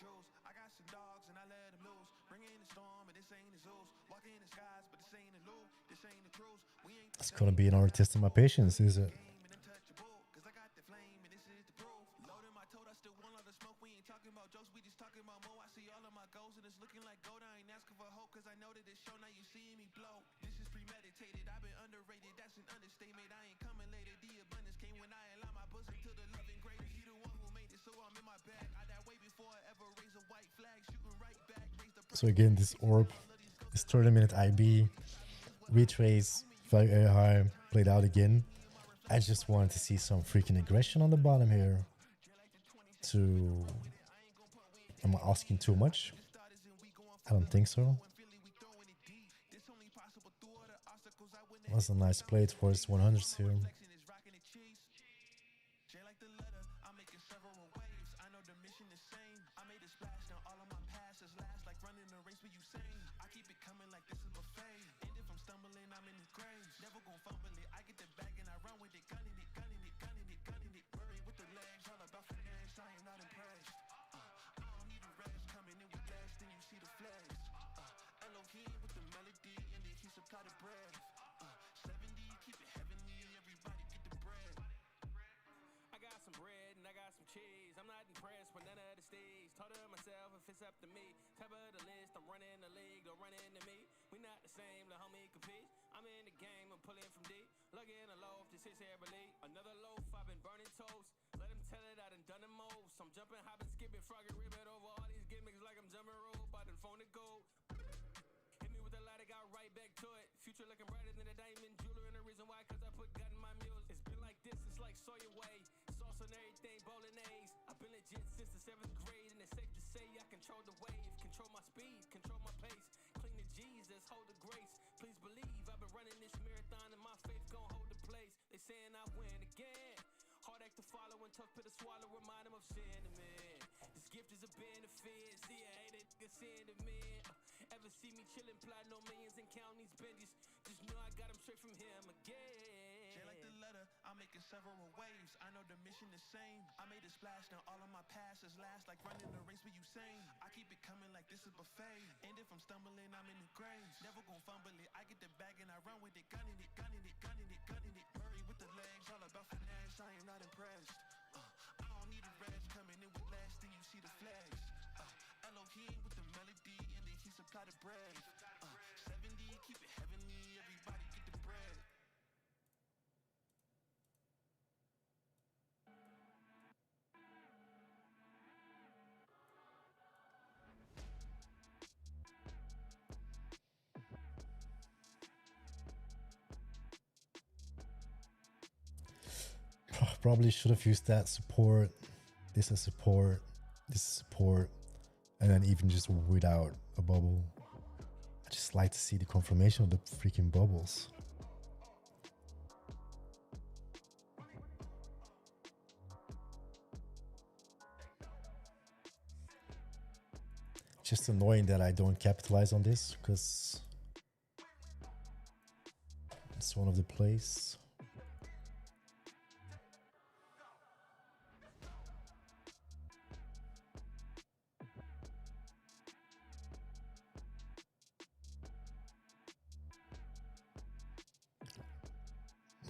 truth. I got some dogs and I let them loose. Bring in the storm and this ain't the Zeus. Walk in the skies but this ain't the loop. This ain't the truth. We ain't It's gonna be another test of my patience, is it? cause I got the flame and this is the proof. Loading my toad, I still want all the smoke. We ain't talking about jokes, we just talking about more. I see all of my goals and it's looking like gold. I ain't asking for hope cause I know that it's show. Now you seeing me blow. This is premeditated, I've been underrated. That's an understatement. I ain't coming later. The abundance came when I allow my bosom to the loving greatest. He the one who made it, so I'm in my bag. I died way before I ever raise a white flag. Shooting right back. So again, this orb, this 30-minute IB, retrace, value area high, played out again. I just wanted to see some freaking aggression on the bottom here. Am I asking too much? I don't think so. That's a nice play towards 100s here. Up to me, top of the list, I'm running the league, don't run into me. We not the same, the homie compete. I'm in the game, I'm pulling from deep. Lugging a loaf, this is everly. Another loaf, I've been burning toast. Let them tell it, I done done the most. I'm jumping, hopping, skipping, frogging, ribbon over all these gimmicks like I'm jumping rope. I done phoned the gold. Hit me with the light, I got right back to it. Future looking brighter than a diamond jeweler, and the reason why, cause I put God in my mules. It's been like this, it's like Sawyer way. Sauce on everything, bowling A's. I've been legit since the 7th grade, and it's safe to say I control the wave, control my speed, control my pace. Cling to Jesus, hold the grace. Please believe I've been running this marathon and my faith gon' hold the place. They saying I win again. Hard act to follow and tough pill to swallow. Remind them of sin to man. This gift is a benefit. See I hate it, good sin to man. Ever see me chillin', plotting no millions and counting these benjies? Just know I got them straight from him again. J like the letter, I'm making several waves. I know the mission the same. I made a splash, now all of my passes last like running the race with Usain. I keep it coming like this is buffet. And if I'm stumbling, I'm in the grave. Never gon' fumble it. I get the bag and I run with it, gunning it, gunning it, gunning it, gunning it. Murray with the legs, all about finesse. I am not impressed. I don't need a rest, coming in with less than you see the flags. Elohim with the melody, and then he supply the bread. 70, keep it heavenly, everybody get the bread. Probably should have used that support. This is support. This is support. And then even just without a bubble. I just like to see the confirmation of the freaking bubbles. Just annoying that I don't capitalize on this because it's one of the plays.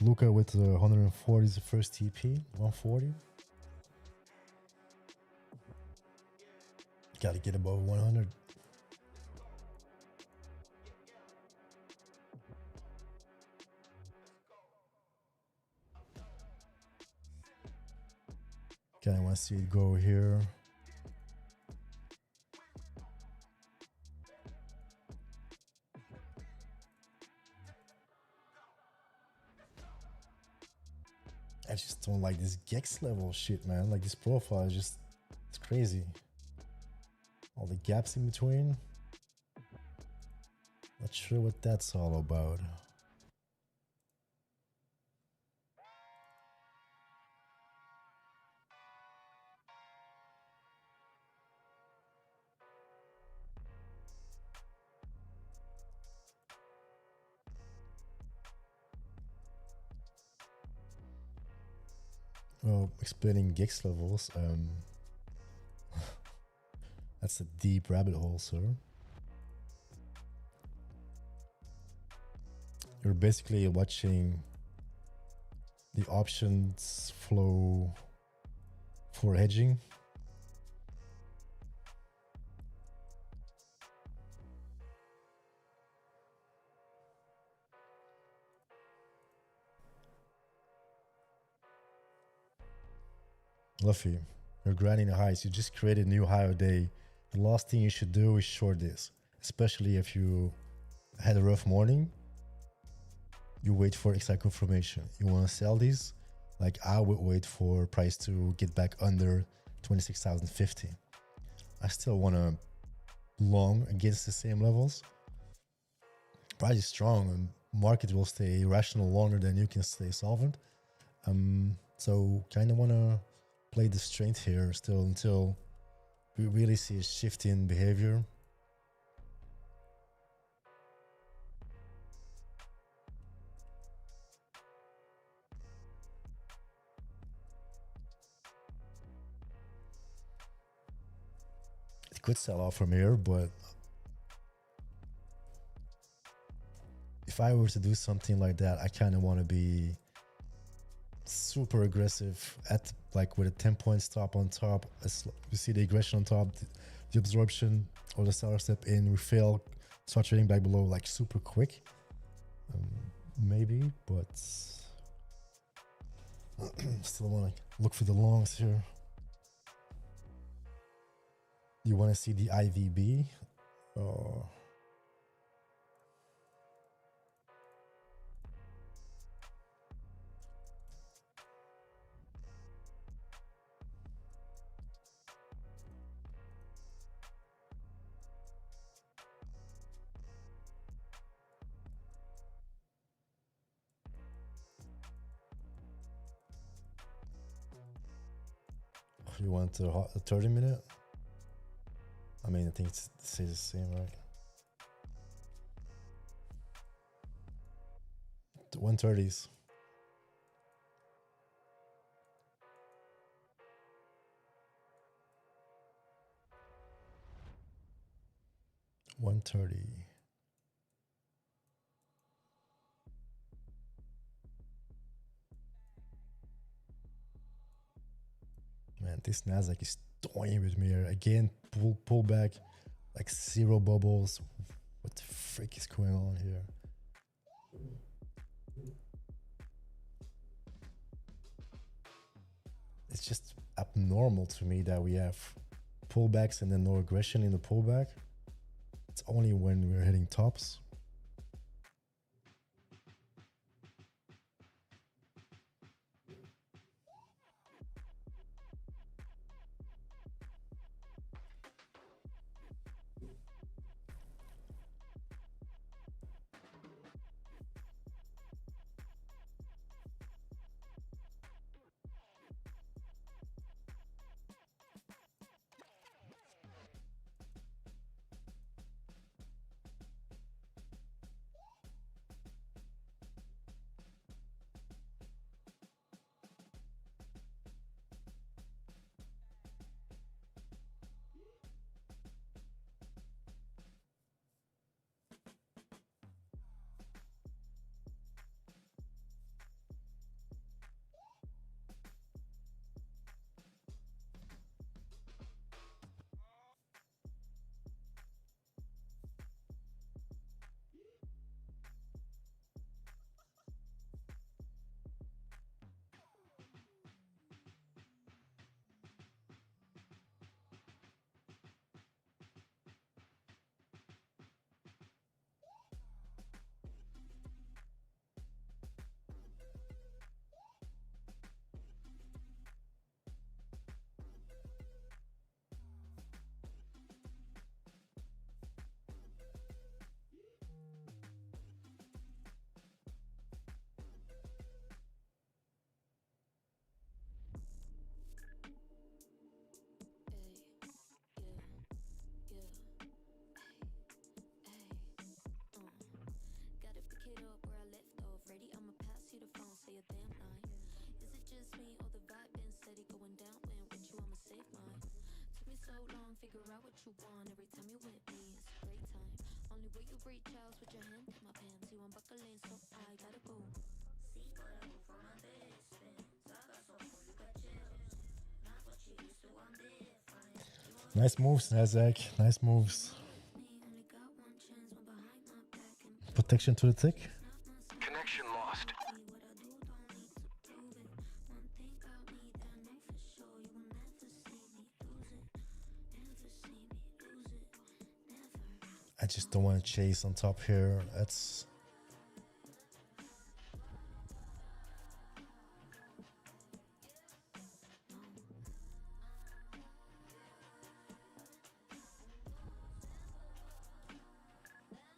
Luca with the 140 is the first TP, 140. Gotta get above 100. Okay, I want to see it go here. I just don't like this Gex level shit, man. Like this profile is just, it's crazy. All the gaps in between. Not sure what that's all about. Well, explaining Gex levels, That's a deep rabbit hole, sir. You're basically watching the options flow for hedging. Luffy, you're grinding the highs. You just created a new high a day. The last thing you should do is short this, especially if you had a rough morning. You wait for exact confirmation. You want to sell these? Like I would wait for price to get back under 26,050. I still want to long against the same levels. Price is strong and market will stay rational longer than you can stay solvent. So kind of want to play the strength here still until we really see a shift in behavior. It could sell off from here, but if I were to do something like that, I kind of want to be super aggressive at like with a 10-point stop on top. You see the aggression on top, the absorption or the seller step in, we fail, start trading back below like super quick. Maybe, but still want to look for the longs here. You want to see the IVB? Oh. You want a 30 minute? I mean, I think it stays the same, right? 130s. $130. Man, this NASDAQ is toying with me here. Again, pull back, like zero bubbles. What the frick is going on here? It's just abnormal to me that we have pullbacks and then no aggression in the pullback. It's only when we're hitting tops. Nice moves, NASDAQ. Nice moves. Protection to the tick. Connection lost. I just don't want to chase on top here. That's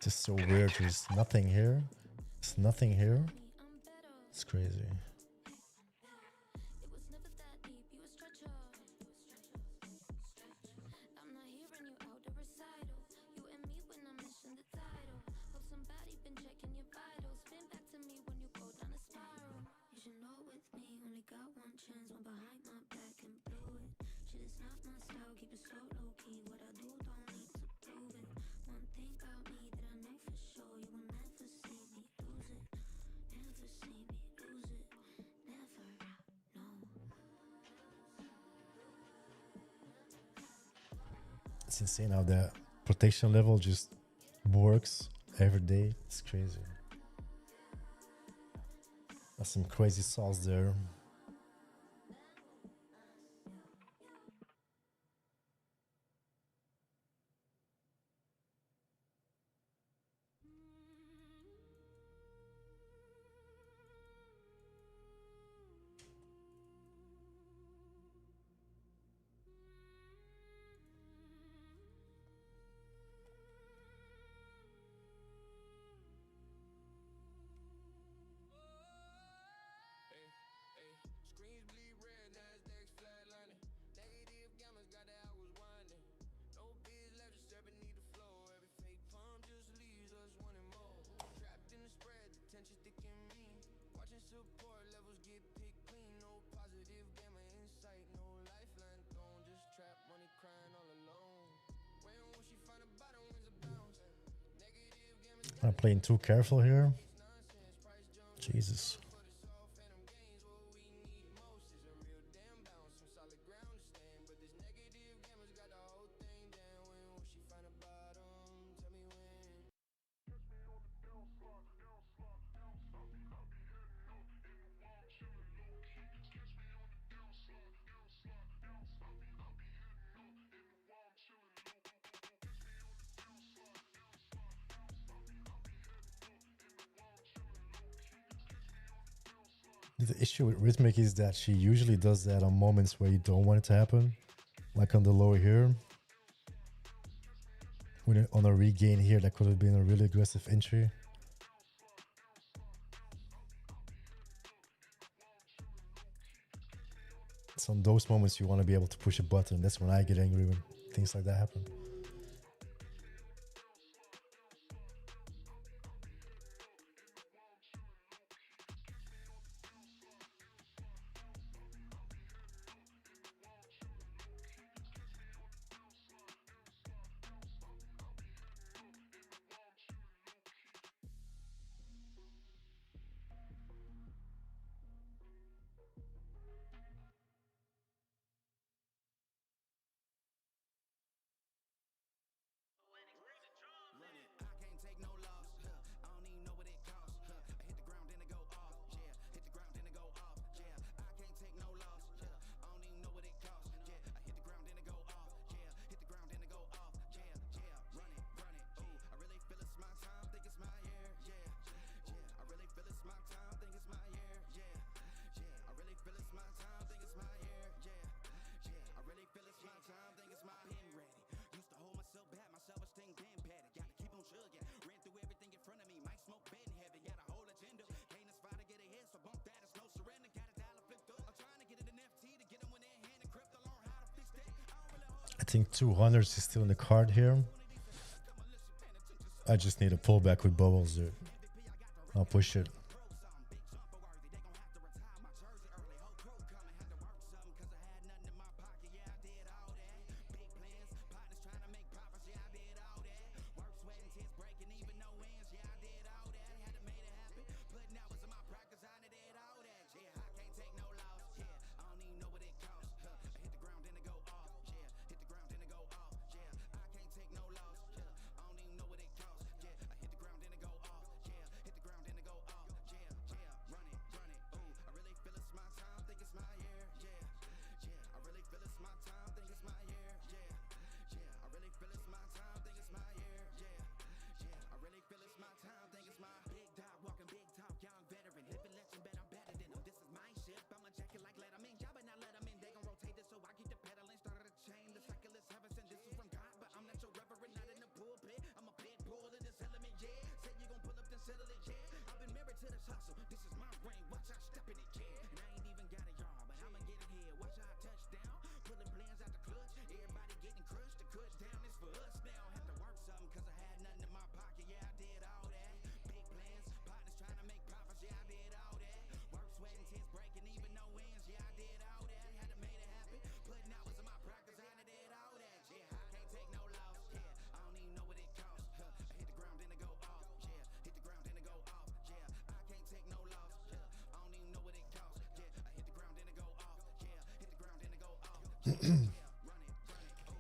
just so weird. There's nothing here. There's nothing here. It's crazy. It's insane how that protection level just works every day. It's crazy. That's some crazy sauce there. Screens bleed red, NASDAQ's flatlining. Negative gammas got the hours winding. No biz left, just urban need the flow. Every fake palm just leaves us wanting more. Trapped in the spread, the tension thick and mean. Watching support levels get picked clean. No positive gamma in sight, no lifeline thrown. Just trapped money crying all alone. When will she find a bottom wins a bounce? Negative gammas I'm playing too careful here. Jesus. The issue with Rhythmic is that she usually does that on moments where you don't want it to happen. Like on the low here. When on a regain here, that could have been a really aggressive entry. It's on those moments you want to be able to push a button. That's when I get angry when things like that happen. I think 200 is still in the card here. I just need a pullback with bubbles, dude. I'll push it.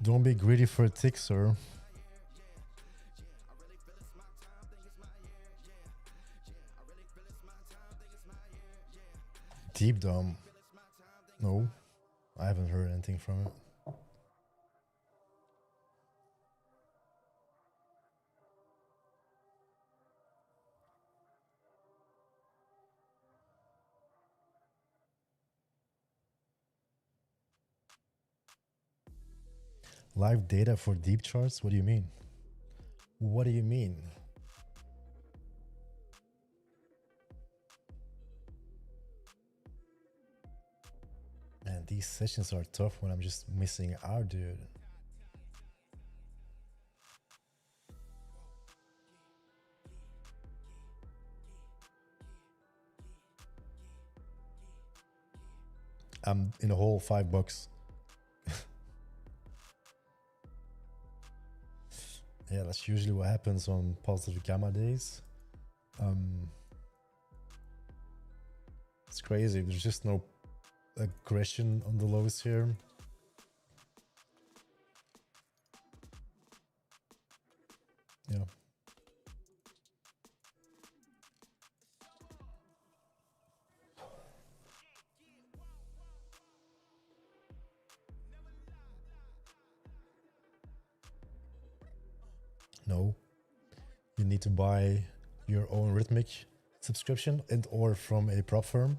Don't be greedy for a tick, sir. Deep Dome. No, I haven't heard anything from it. Live data for DeepCharts? What do you mean? What do you mean? Man, these sessions are tough when I'm just missing out, dude. I'm in a hole $5. Yeah, that's usually what happens on positive gamma days. It's crazy. There's just no aggression on the lows here. Yeah. No. You need to buy your own Rhythmic subscription and or from a prop firm.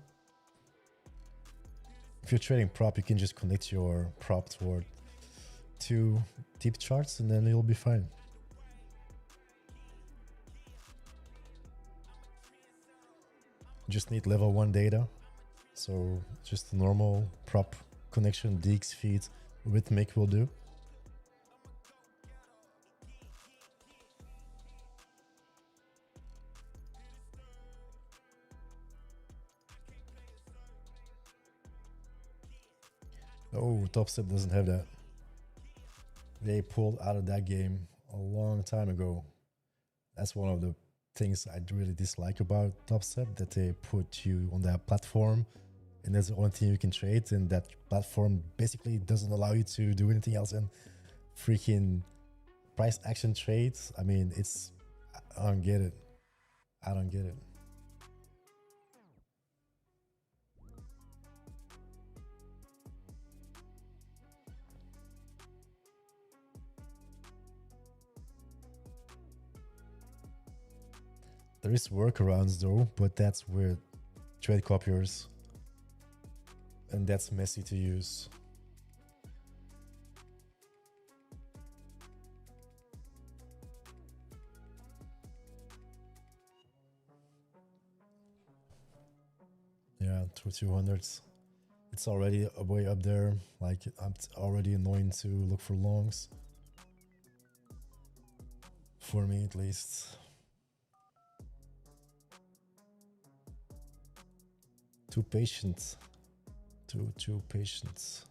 If you're trading prop, you can just connect your prop to DeepCharts and then you'll be fine. You just need level 1 data. So just a normal prop connection, DX feed, Rhythmic will do. Oh, Top Step doesn't have that. They pulled out of that game a long time ago. That's one of the things I really dislike about Top Step, that they put you on that platform and that's the only thing you can trade, and that platform basically doesn't allow you to do anything else. And freaking price action trades, I mean, it's, I don't get it. I don't get it. There is workarounds though, but that's with trade copiers, and that's messy to use. Yeah, through 200s. It's already way up there. Like, it's already annoying to look for longs. For me, at least. Too patient. Too patient.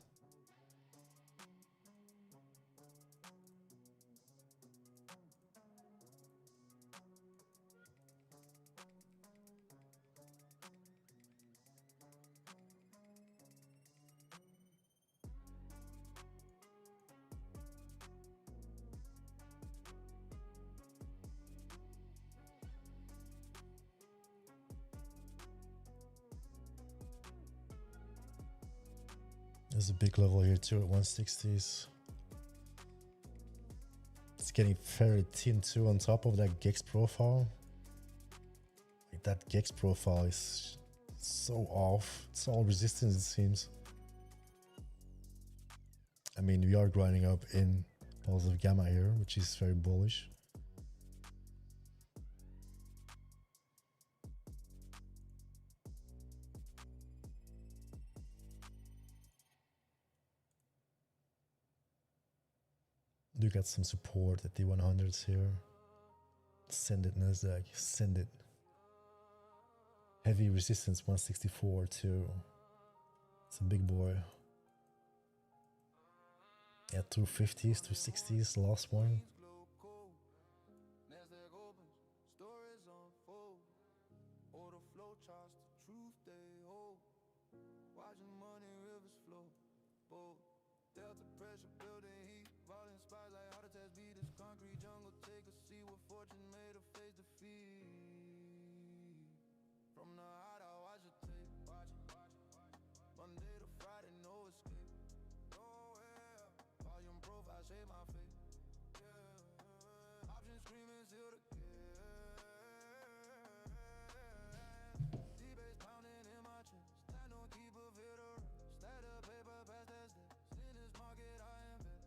There's a big level here too at 160s. It's getting very thin too on top of that Gex profile. Like, that Gex profile is so off. It's all resistance, it seems. I mean, we are grinding up in positive gamma here, which is very bullish. do got some support at the 100s here. Send it, NASDAQ. Send it. Heavy resistance 164 too. It's a big boy. Yeah, 250s, 260s, last one. NASDAQ opens, stories unfold. Orderflow charts, the truth they hold. Watching money rivers flow. Bold. Delta pressure building heat. Volume spies like heart attacks beat. This concrete jungle take a seat with fortune made to face defeat. From the hideout, watch it tape. Monday to Friday, no escape. Nowhere. Volume profile shape my fate. Yeah. Options screaming seal the gate. D-base pounding in my chest. Stand on keep a video. Stack the paper past that steps. In this market I invest.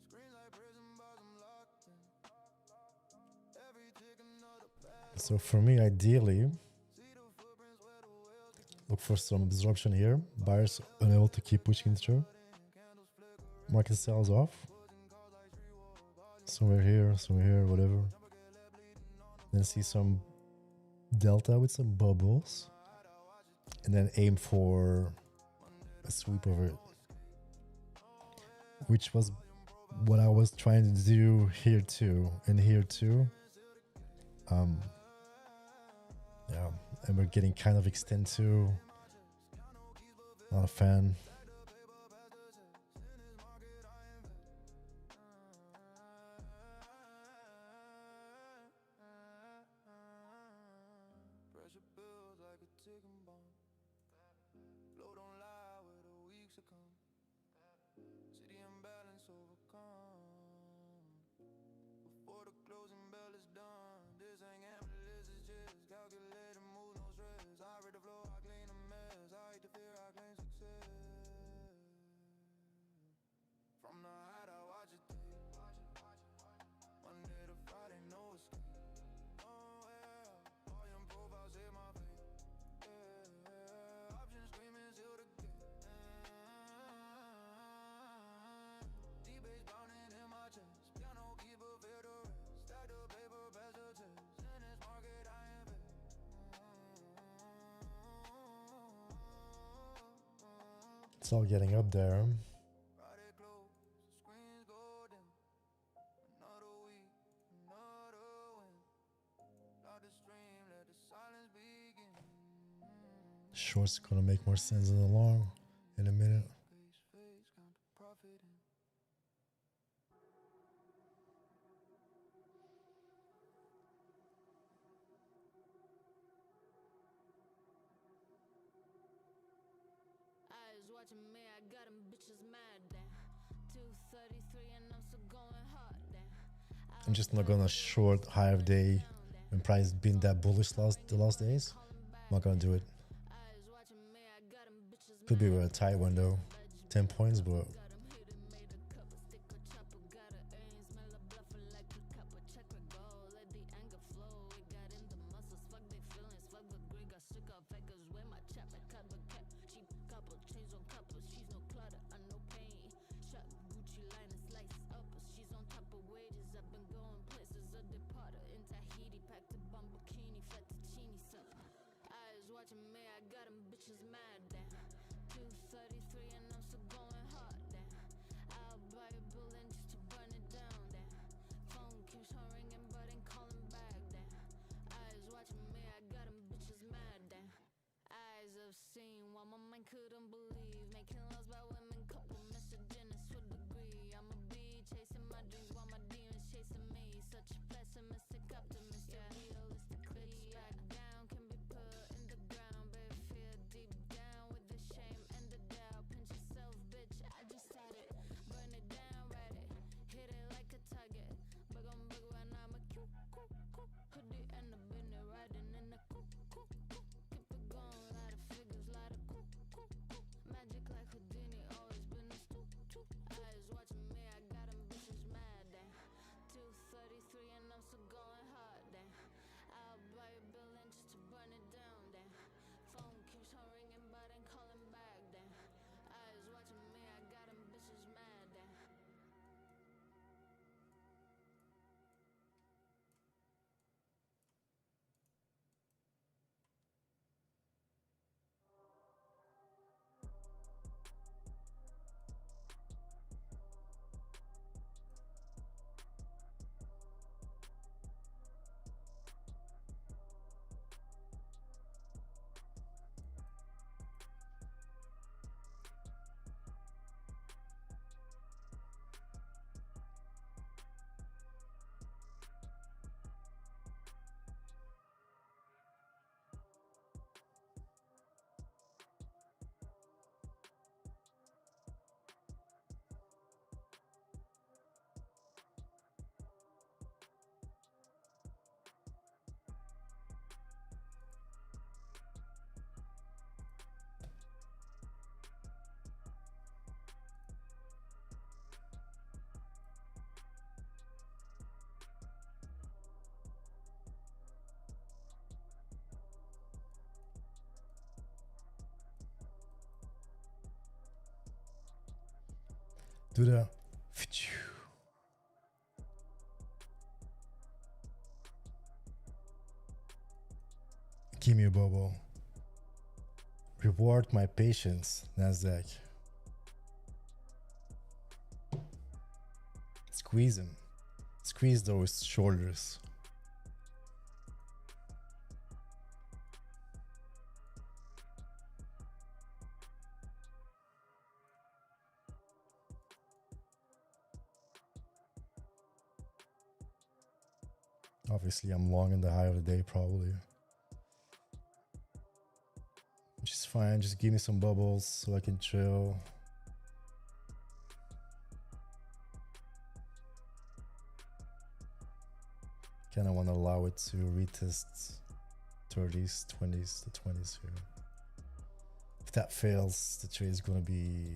Screens like prison bars, I'm locked in. Every tick another path. So for me, ideally, See the footprints where the wheels look for some absorption here. Buyers unable to keep pushing through. Market sells off. Somewhere here, whatever. Then see some delta with some bubbles. And then aim for a sweep over it. Which was what I was trying to do here too. And here too. Yeah, and we're getting kind of extend too. Not a fan. Pressure builds like a ticking bomb. Flow don't lie where the weeks are come. City imbalance overcome. Before the closing bell is done. This ain't gambling, this is just calculated move, no stress. I read the flow, I clean the mess. I hate the fear, I claim success. From the hideout, watch it take. Monday to Friday, no escape. Oh yeah, volume profile save my fate. Yeah, options screaming seal the gate. D-base pounding in my chest. Piano keep a video. Stack the paper past the test. In this market I invest. It's all getting up there. Friday close, screens go dim. Another week, another win. Loud the stream, let the silence begin. Short's gonna make more sense than the long in a minute. Face, count the profit in. Eyes watching me, I got them bitches mad then. 233 and I'm still going hard then. I'm just not gonna short higher day when price been that bullish the last days. I'm not gonna do it. Eyes watching me, I got them bitches Could be a tight window, 10 points, but got them hit and made a couple stick or chopper. Got a aim, smell a bluffing like a couple check or go. Let the anger flow, it got in the muscles. Fuck they feelings, fuck the green. Got sick of fakers with my chopper. Cut the cap, cheap couple, chains on couples. She's no clutter, I no pain. Shot Gucci line and slice uppers. She's on top of wages, I've been going places. A departer in Tahiti, packed a bomb bikini, fettuccine supper. Eyes watching me, I got them bitches mad then. 233 and I'm still going hard then. I'll buy a bullet just to burn it down then. Phone keeps on ringing but ain't calling back then. Eyes watching me, I got them bitches mad then. Eyes have seen what my mind couldn't believe. Making loves by women, couple misogynist with degree. I'm a bee chasing my dreams while my demons chasing me. Such a pessimistic optimist, yeah, realistically. Back down can be put in the ground, but fear deep down with the shame and the doubt. Pinch yourself, bitch, I just started. Burn it down, write it, hit it like a target. Bug on bug when I'm a coo, coo, coo. Hoodie and a binner riding in the coo, coo, coo. Keep it going, lot of figures, lot of coo, coo, coo. Magic like Houdini, all Do the. Give me a bubble. Reward my patience, NASDAQ. Squeeze him. Squeeze those shoulders. Obviously, I'm long in the high of the day, probably. Which is fine. Just give me some bubbles so I can chill. Kind of want to allow it to retest 30s, 20s, the 20s here. If that fails, the trade is going to be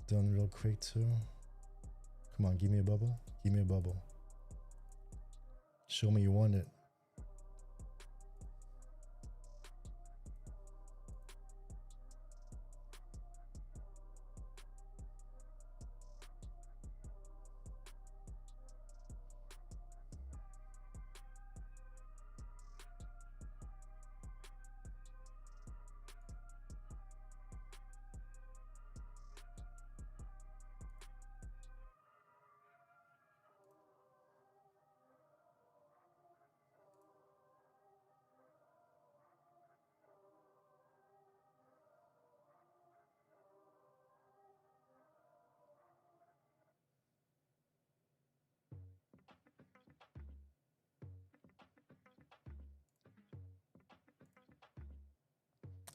done real quick too. Come on, give me a bubble. Give me a bubble. Show me you want it.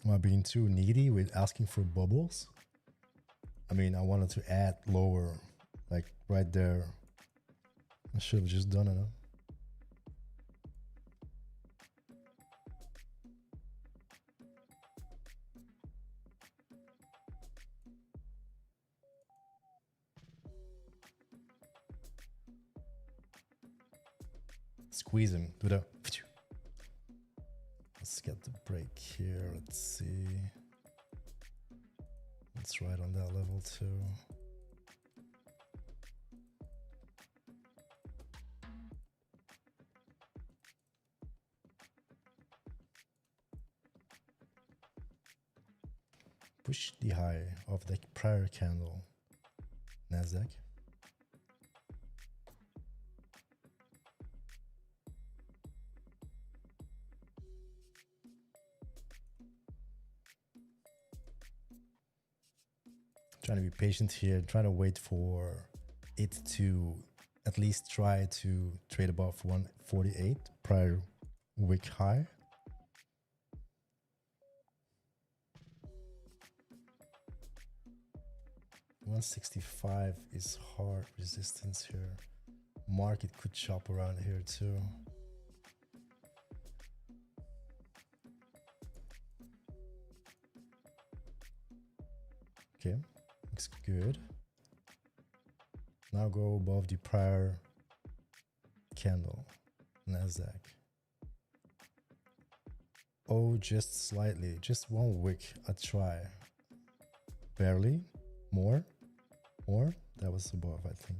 Am I being too needy with asking for bubbles? I mean, I wanted to add lower, like right there. I should have just done it. Huh? Squeeze him. Do the. Let's get the break here. Let's see. It's right on that level too. Push the high of the prior candle. NASDAQ. Trying to be patient here, trying to wait for it to at least try to trade above 148 prior wick high. $165 is hard resistance here. Market could chop around here too. Okay, looks good. Now go above the prior candle, NASDAQ. Oh, just slightly, just one wick, a try. Barely, more, that was above, I think.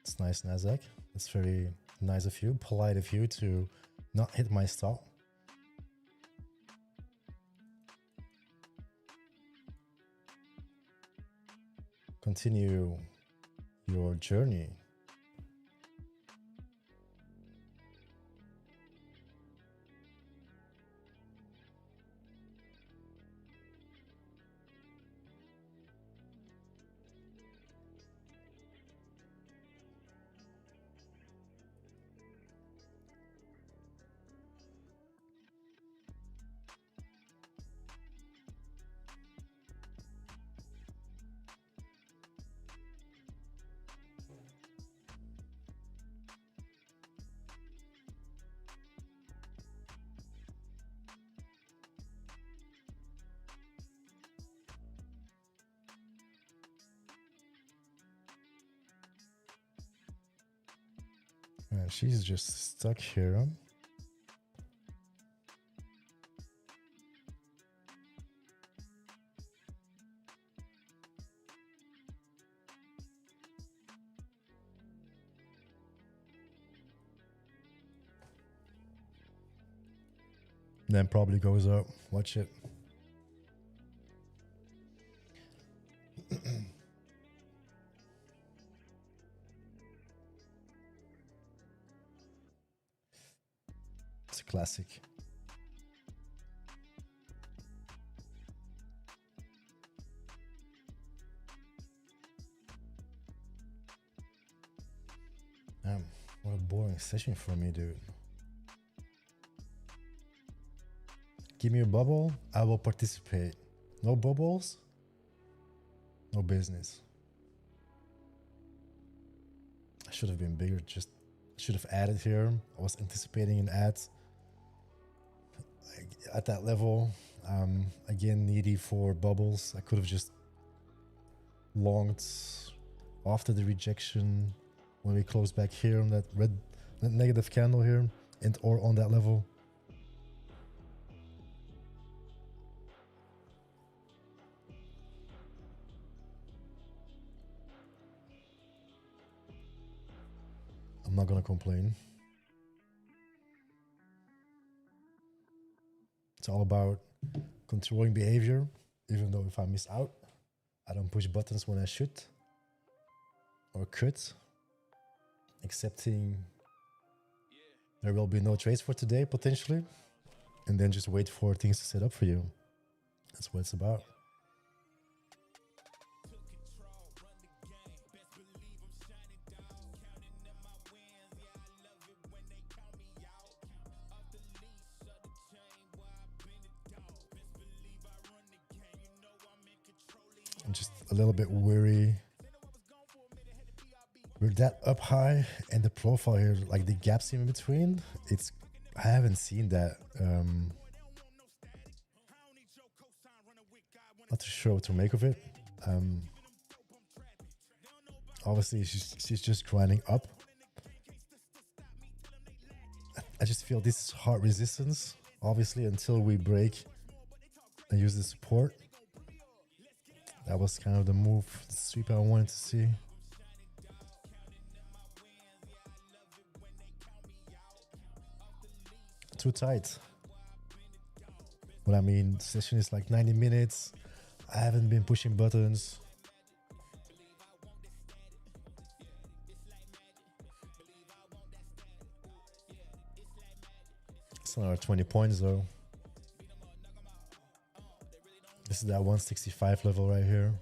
It's nice, NASDAQ. It's very nice of you, polite of you to not hit my stop. Continue your journey. Man, she's just stuck here. Then probably goes up. Watch it. It's a classic. Damn, what a boring session for me, dude. Give me a bubble, I will participate. No bubbles, no business. I should have been bigger, just should have added here. I was anticipating an add at that level. Again, needy for bubbles. I could have just longed after the rejection when we close back here on that that negative candle here, and or on that level. I'm not gonna complain. It's all about controlling behavior, even though if I miss out, I don't push buttons when I should or could. Accepting there will be no trades for today, potentially, and then just wait for things to set up for you. That's what it's about. I'm just a little bit weary. We're that up high, and the profile here, like the gaps in between, I haven't seen that. Not too sure what to make of it. Obviously, she's just grinding up. I just feel this is hard resistance, obviously, until we break and use the support. That was kind of the move, the sweep I wanted to see. Too tight. But I mean, the session is like 90 minutes. I haven't been pushing buttons. It's another 20 points though. This is that 165 level right here.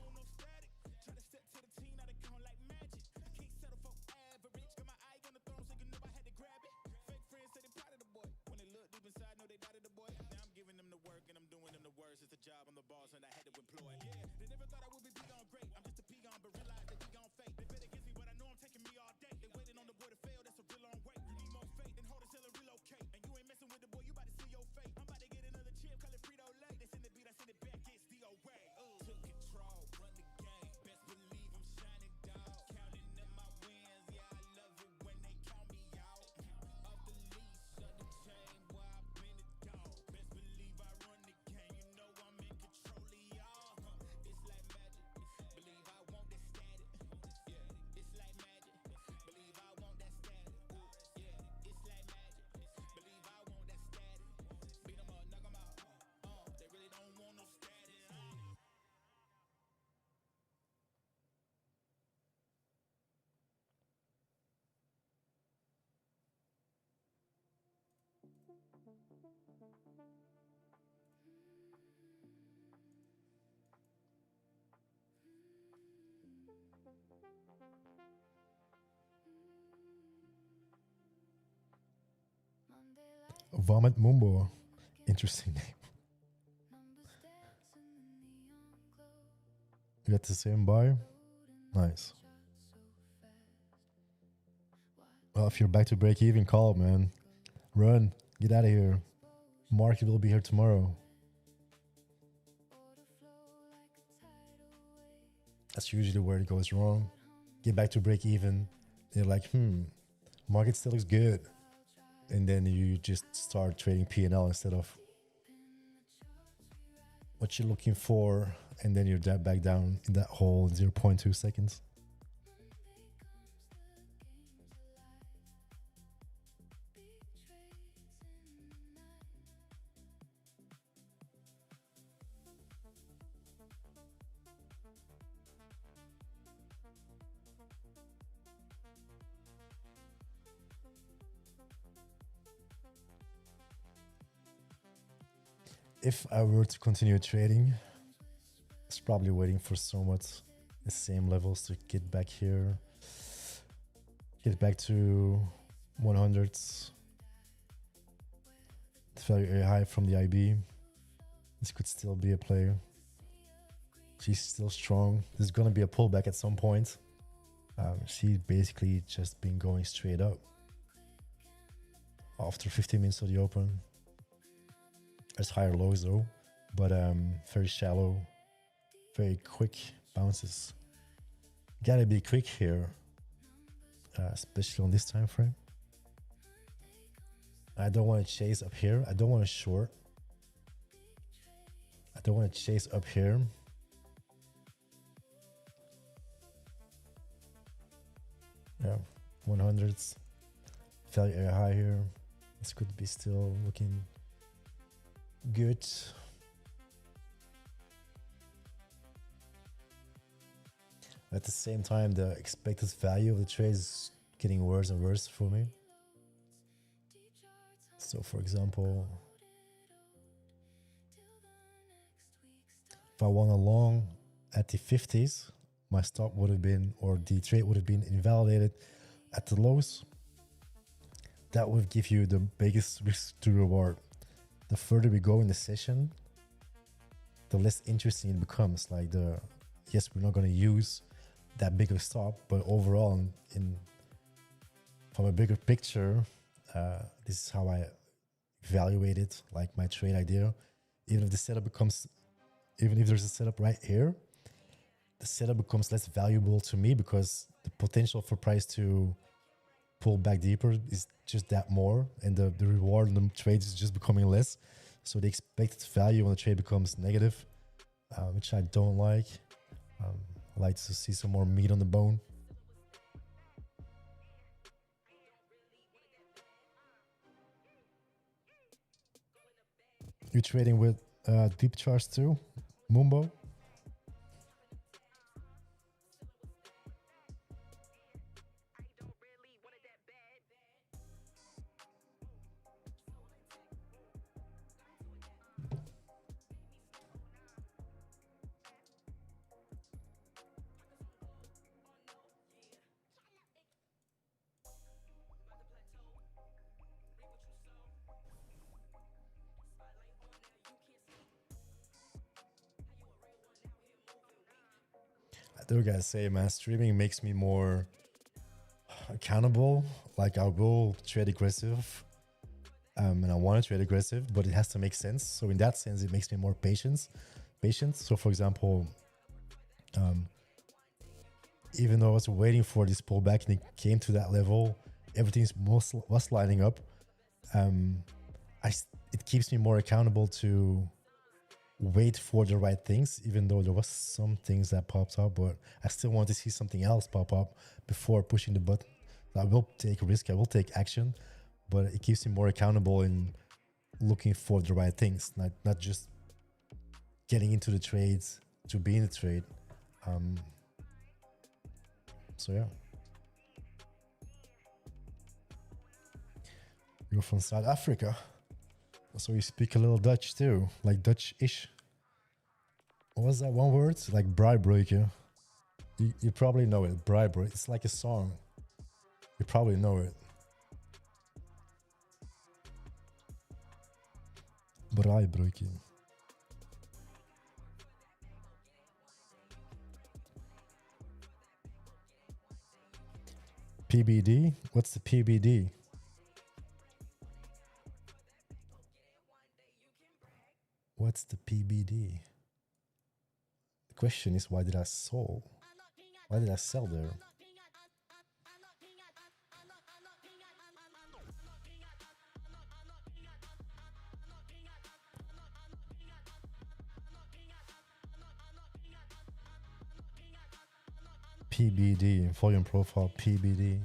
Vomit Mumbo. Interesting name. You got the same buy? Nice. Well, if you're back to break even, call, man. Run. Get out of here. Market will be here tomorrow. That's usually where it goes wrong. Get back to break even. They're like, Market still looks good, and then you just start trading P&L instead of what you're looking for, and then you're back down in that hole in 0.2 seconds. If I were to continue trading, it's probably waiting for somewhat the same levels to get back here, get back to 100s. It's very high from the IB. This could still be a play. She's still strong. There's gonna be a pullback at some point. She's basically just been going straight up after 15 minutes of the open. There's higher lows though, but very shallow, very quick bounces. Gotta be quick here, especially on this time frame. I don't want to chase up here. I don't want to short. I don't want to chase up here. Yeah, 100s. Value area high here. This could be still looking good. At the same time, the expected value of the trade is getting worse and worse for me. So for example, if I won a long at the 50s, my stop would have been, or the trade would have been invalidated at the lows. That would give you the biggest risk to reward. The further we go in the session, the less interesting it becomes. Like yes, we're not going to use that bigger stop, but overall, from a bigger picture, this is how I evaluate it, like my trade idea. Even if there's a setup right here, the setup becomes less valuable to me because the potential for price to pull back deeper is just that more, and the reward on the trades is just becoming less. So the expected value on the trade becomes negative, which I don't like. I like to see some more meat on the bone. You're trading with DeepCharts too, Mumbo? I do gotta say, man, streaming makes me more accountable. Like, I will trade aggressive, and I want to trade aggressive, but it has to make sense. So in that sense, it makes me more patient. So for example, even though I was waiting for this pullback and it came to that level, everything was lining up. It keeps me more accountable to wait for the right things, even though there was some things that popped up, but I still want to see something else pop up before pushing the button. I will take a risk, I will take action, but it keeps me more accountable in looking for the right things, not just getting into the trades to be in the trade. So yeah. You're from South Africa, so you speak a little Dutch too, like Dutch-ish. What was that one word? Like bribroeken. You probably know it, bribroeken. It's like a song. You probably know it. Bribroeken. PBD? What's the PBD? What's the PBD? The question is, why did I sell? Why did I sell there? PBD, volume profile, PBD.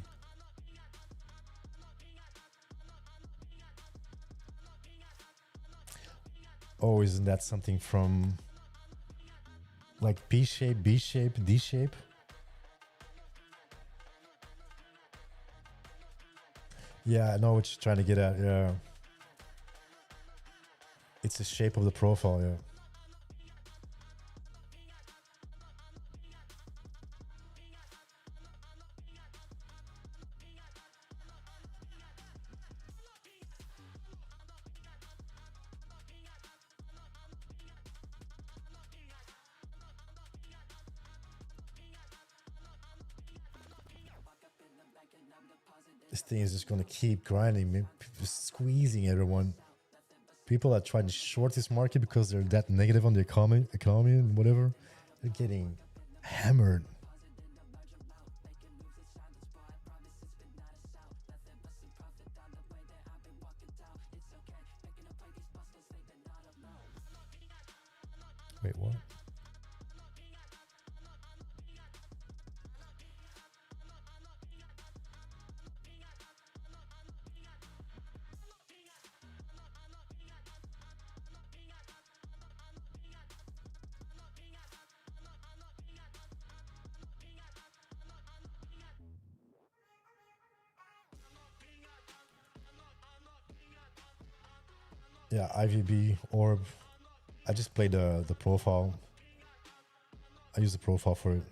Oh, isn't that something from like P shape, B shape, D shape? Yeah, I know what you're trying to get at. Yeah. It's the shape of the profile, yeah. This thing is just gonna keep grinding, man. Squeezing everyone. People are trying to short this market because they're that negative on the economy and whatever. They're getting hammered. Wait, what? Yeah, IVB, orb. I just played the profile. I use the profile for it.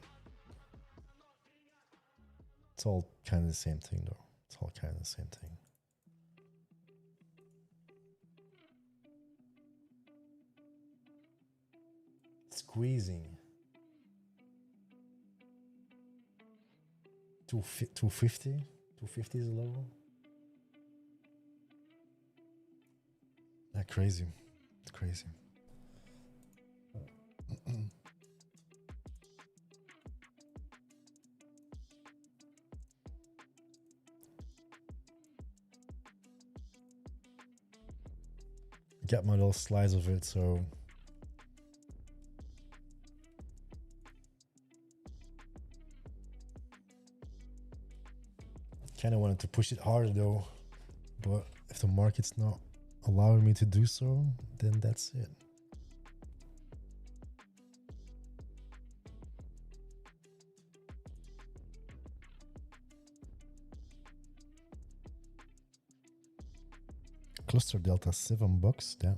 It's all kind of the same thing, though. It's all kind of the same thing. Squeezing. 250? 250 is the level? Yeah, crazy. It's crazy. Get my little slice of it, so kind of wanted to push it harder though, but if the market's not allowing me to do so, then that's it. Cluster delta $7. Damn.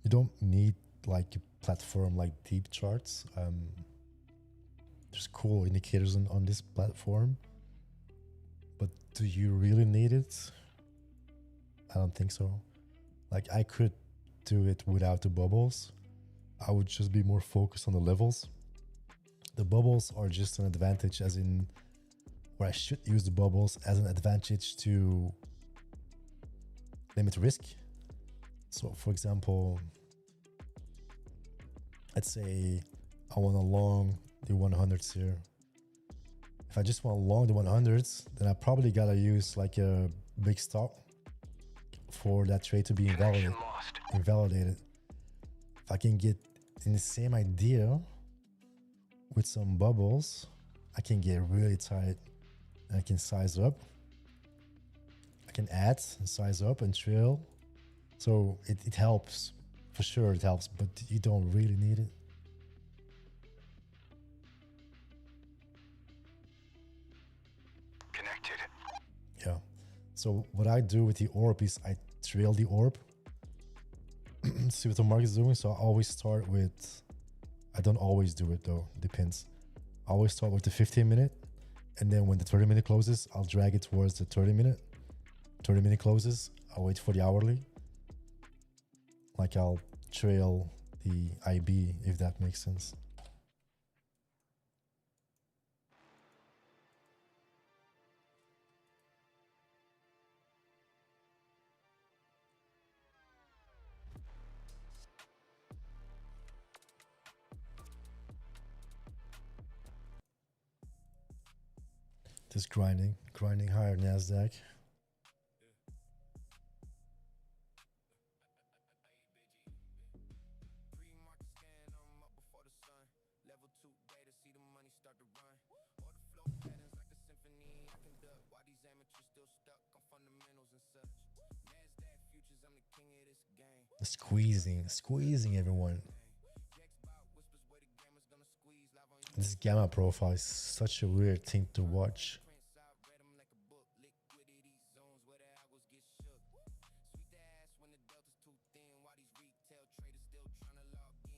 You don't need like a platform like DeepCharts. There's cool indicators on this platform, but do you really need it? I don't think so. Like I could do it without the bubbles. I would just be more focused on the levels. The bubbles are just an advantage, as in, or I should use the bubbles as an advantage to limit risk. So for example, let's say I want to long the 100s here. If I just want to long the 100s, then I probably gotta use like a big stop for that trade to be invalidated. If I can get in the same idea with some bubbles, I can get really tight. I can size up. I can add and size up and trail. So it helps. For sure it helps, but you don't really need it. Connected. Yeah. So what I do with the orb is I trail the orb. See what the market is doing. So I always start with, I don't always do it though, depends. I always start with the 15-minute, and then when the 30-minute closes, I'll drag it towards the 30-minute. 30-minute closes, I'll wait for the hourly. Like I'll trail the IB, if that makes sense. Just grinding higher NASDAQ. Pre-market scan, I'm up before the sun. Squeezing everyone. This gamma profile is such a weird thing to watch.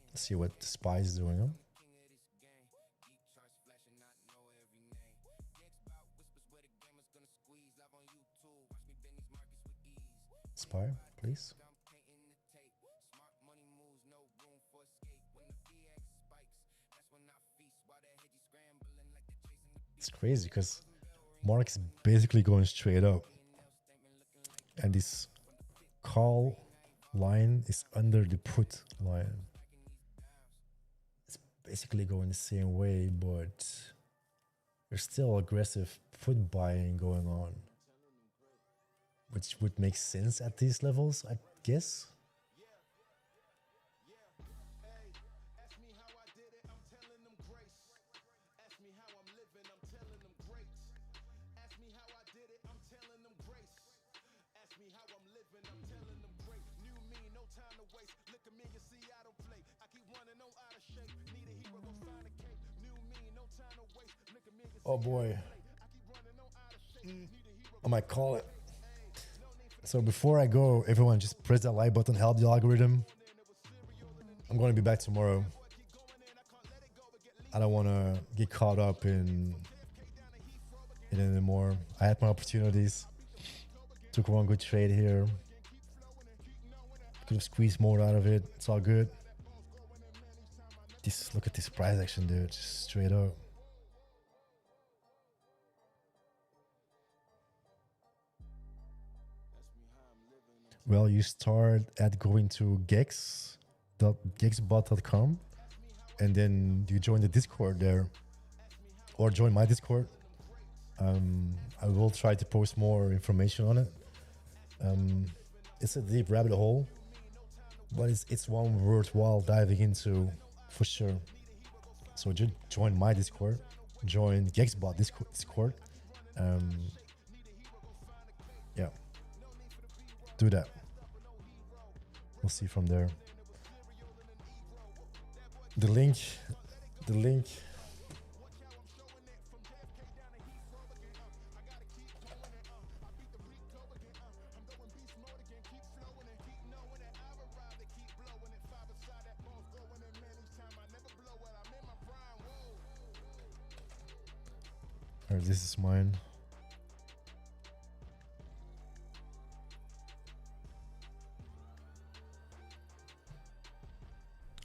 Let's see what the spy is doing. Huh? Spy, please. It's crazy because Mark is basically going straight up, and this call line is under the put line. It's basically going the same way, but there's still aggressive put buying going on, which would make sense at these levels, I guess. Oh boy, I might call it. So before I go, everyone just press that like button, help the algorithm. I'm going to be back tomorrow. I don't want to get caught up in it anymore. I had my opportunities. Took one good trade here. Could have squeezed more out of it. It's all good. Look at this price action, dude. Just straight up. Well, you start at going to GexBot.com, and then you join the Discord there, or join my Discord. I will try to post more information on it. It's a deep rabbit hole, but it's one worthwhile diving into for sure. So just join my Discord, join GexBot Discord. Yeah, do that. We'll see from there. The link. Or this is mine.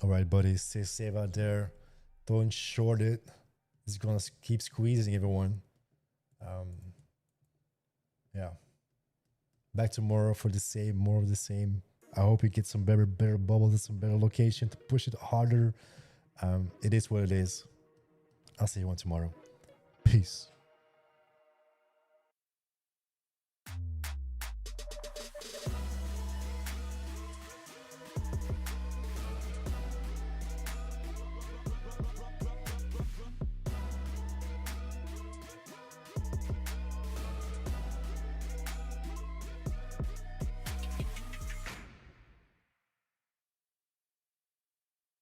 All right, buddies, stay safe out there. Don't short it. It's gonna keep squeezing everyone. Yeah. Back tomorrow for the same, more of the same. I hope you get some better bubbles and some better location to push it harder. It is what it is. I'll see you on tomorrow. Peace.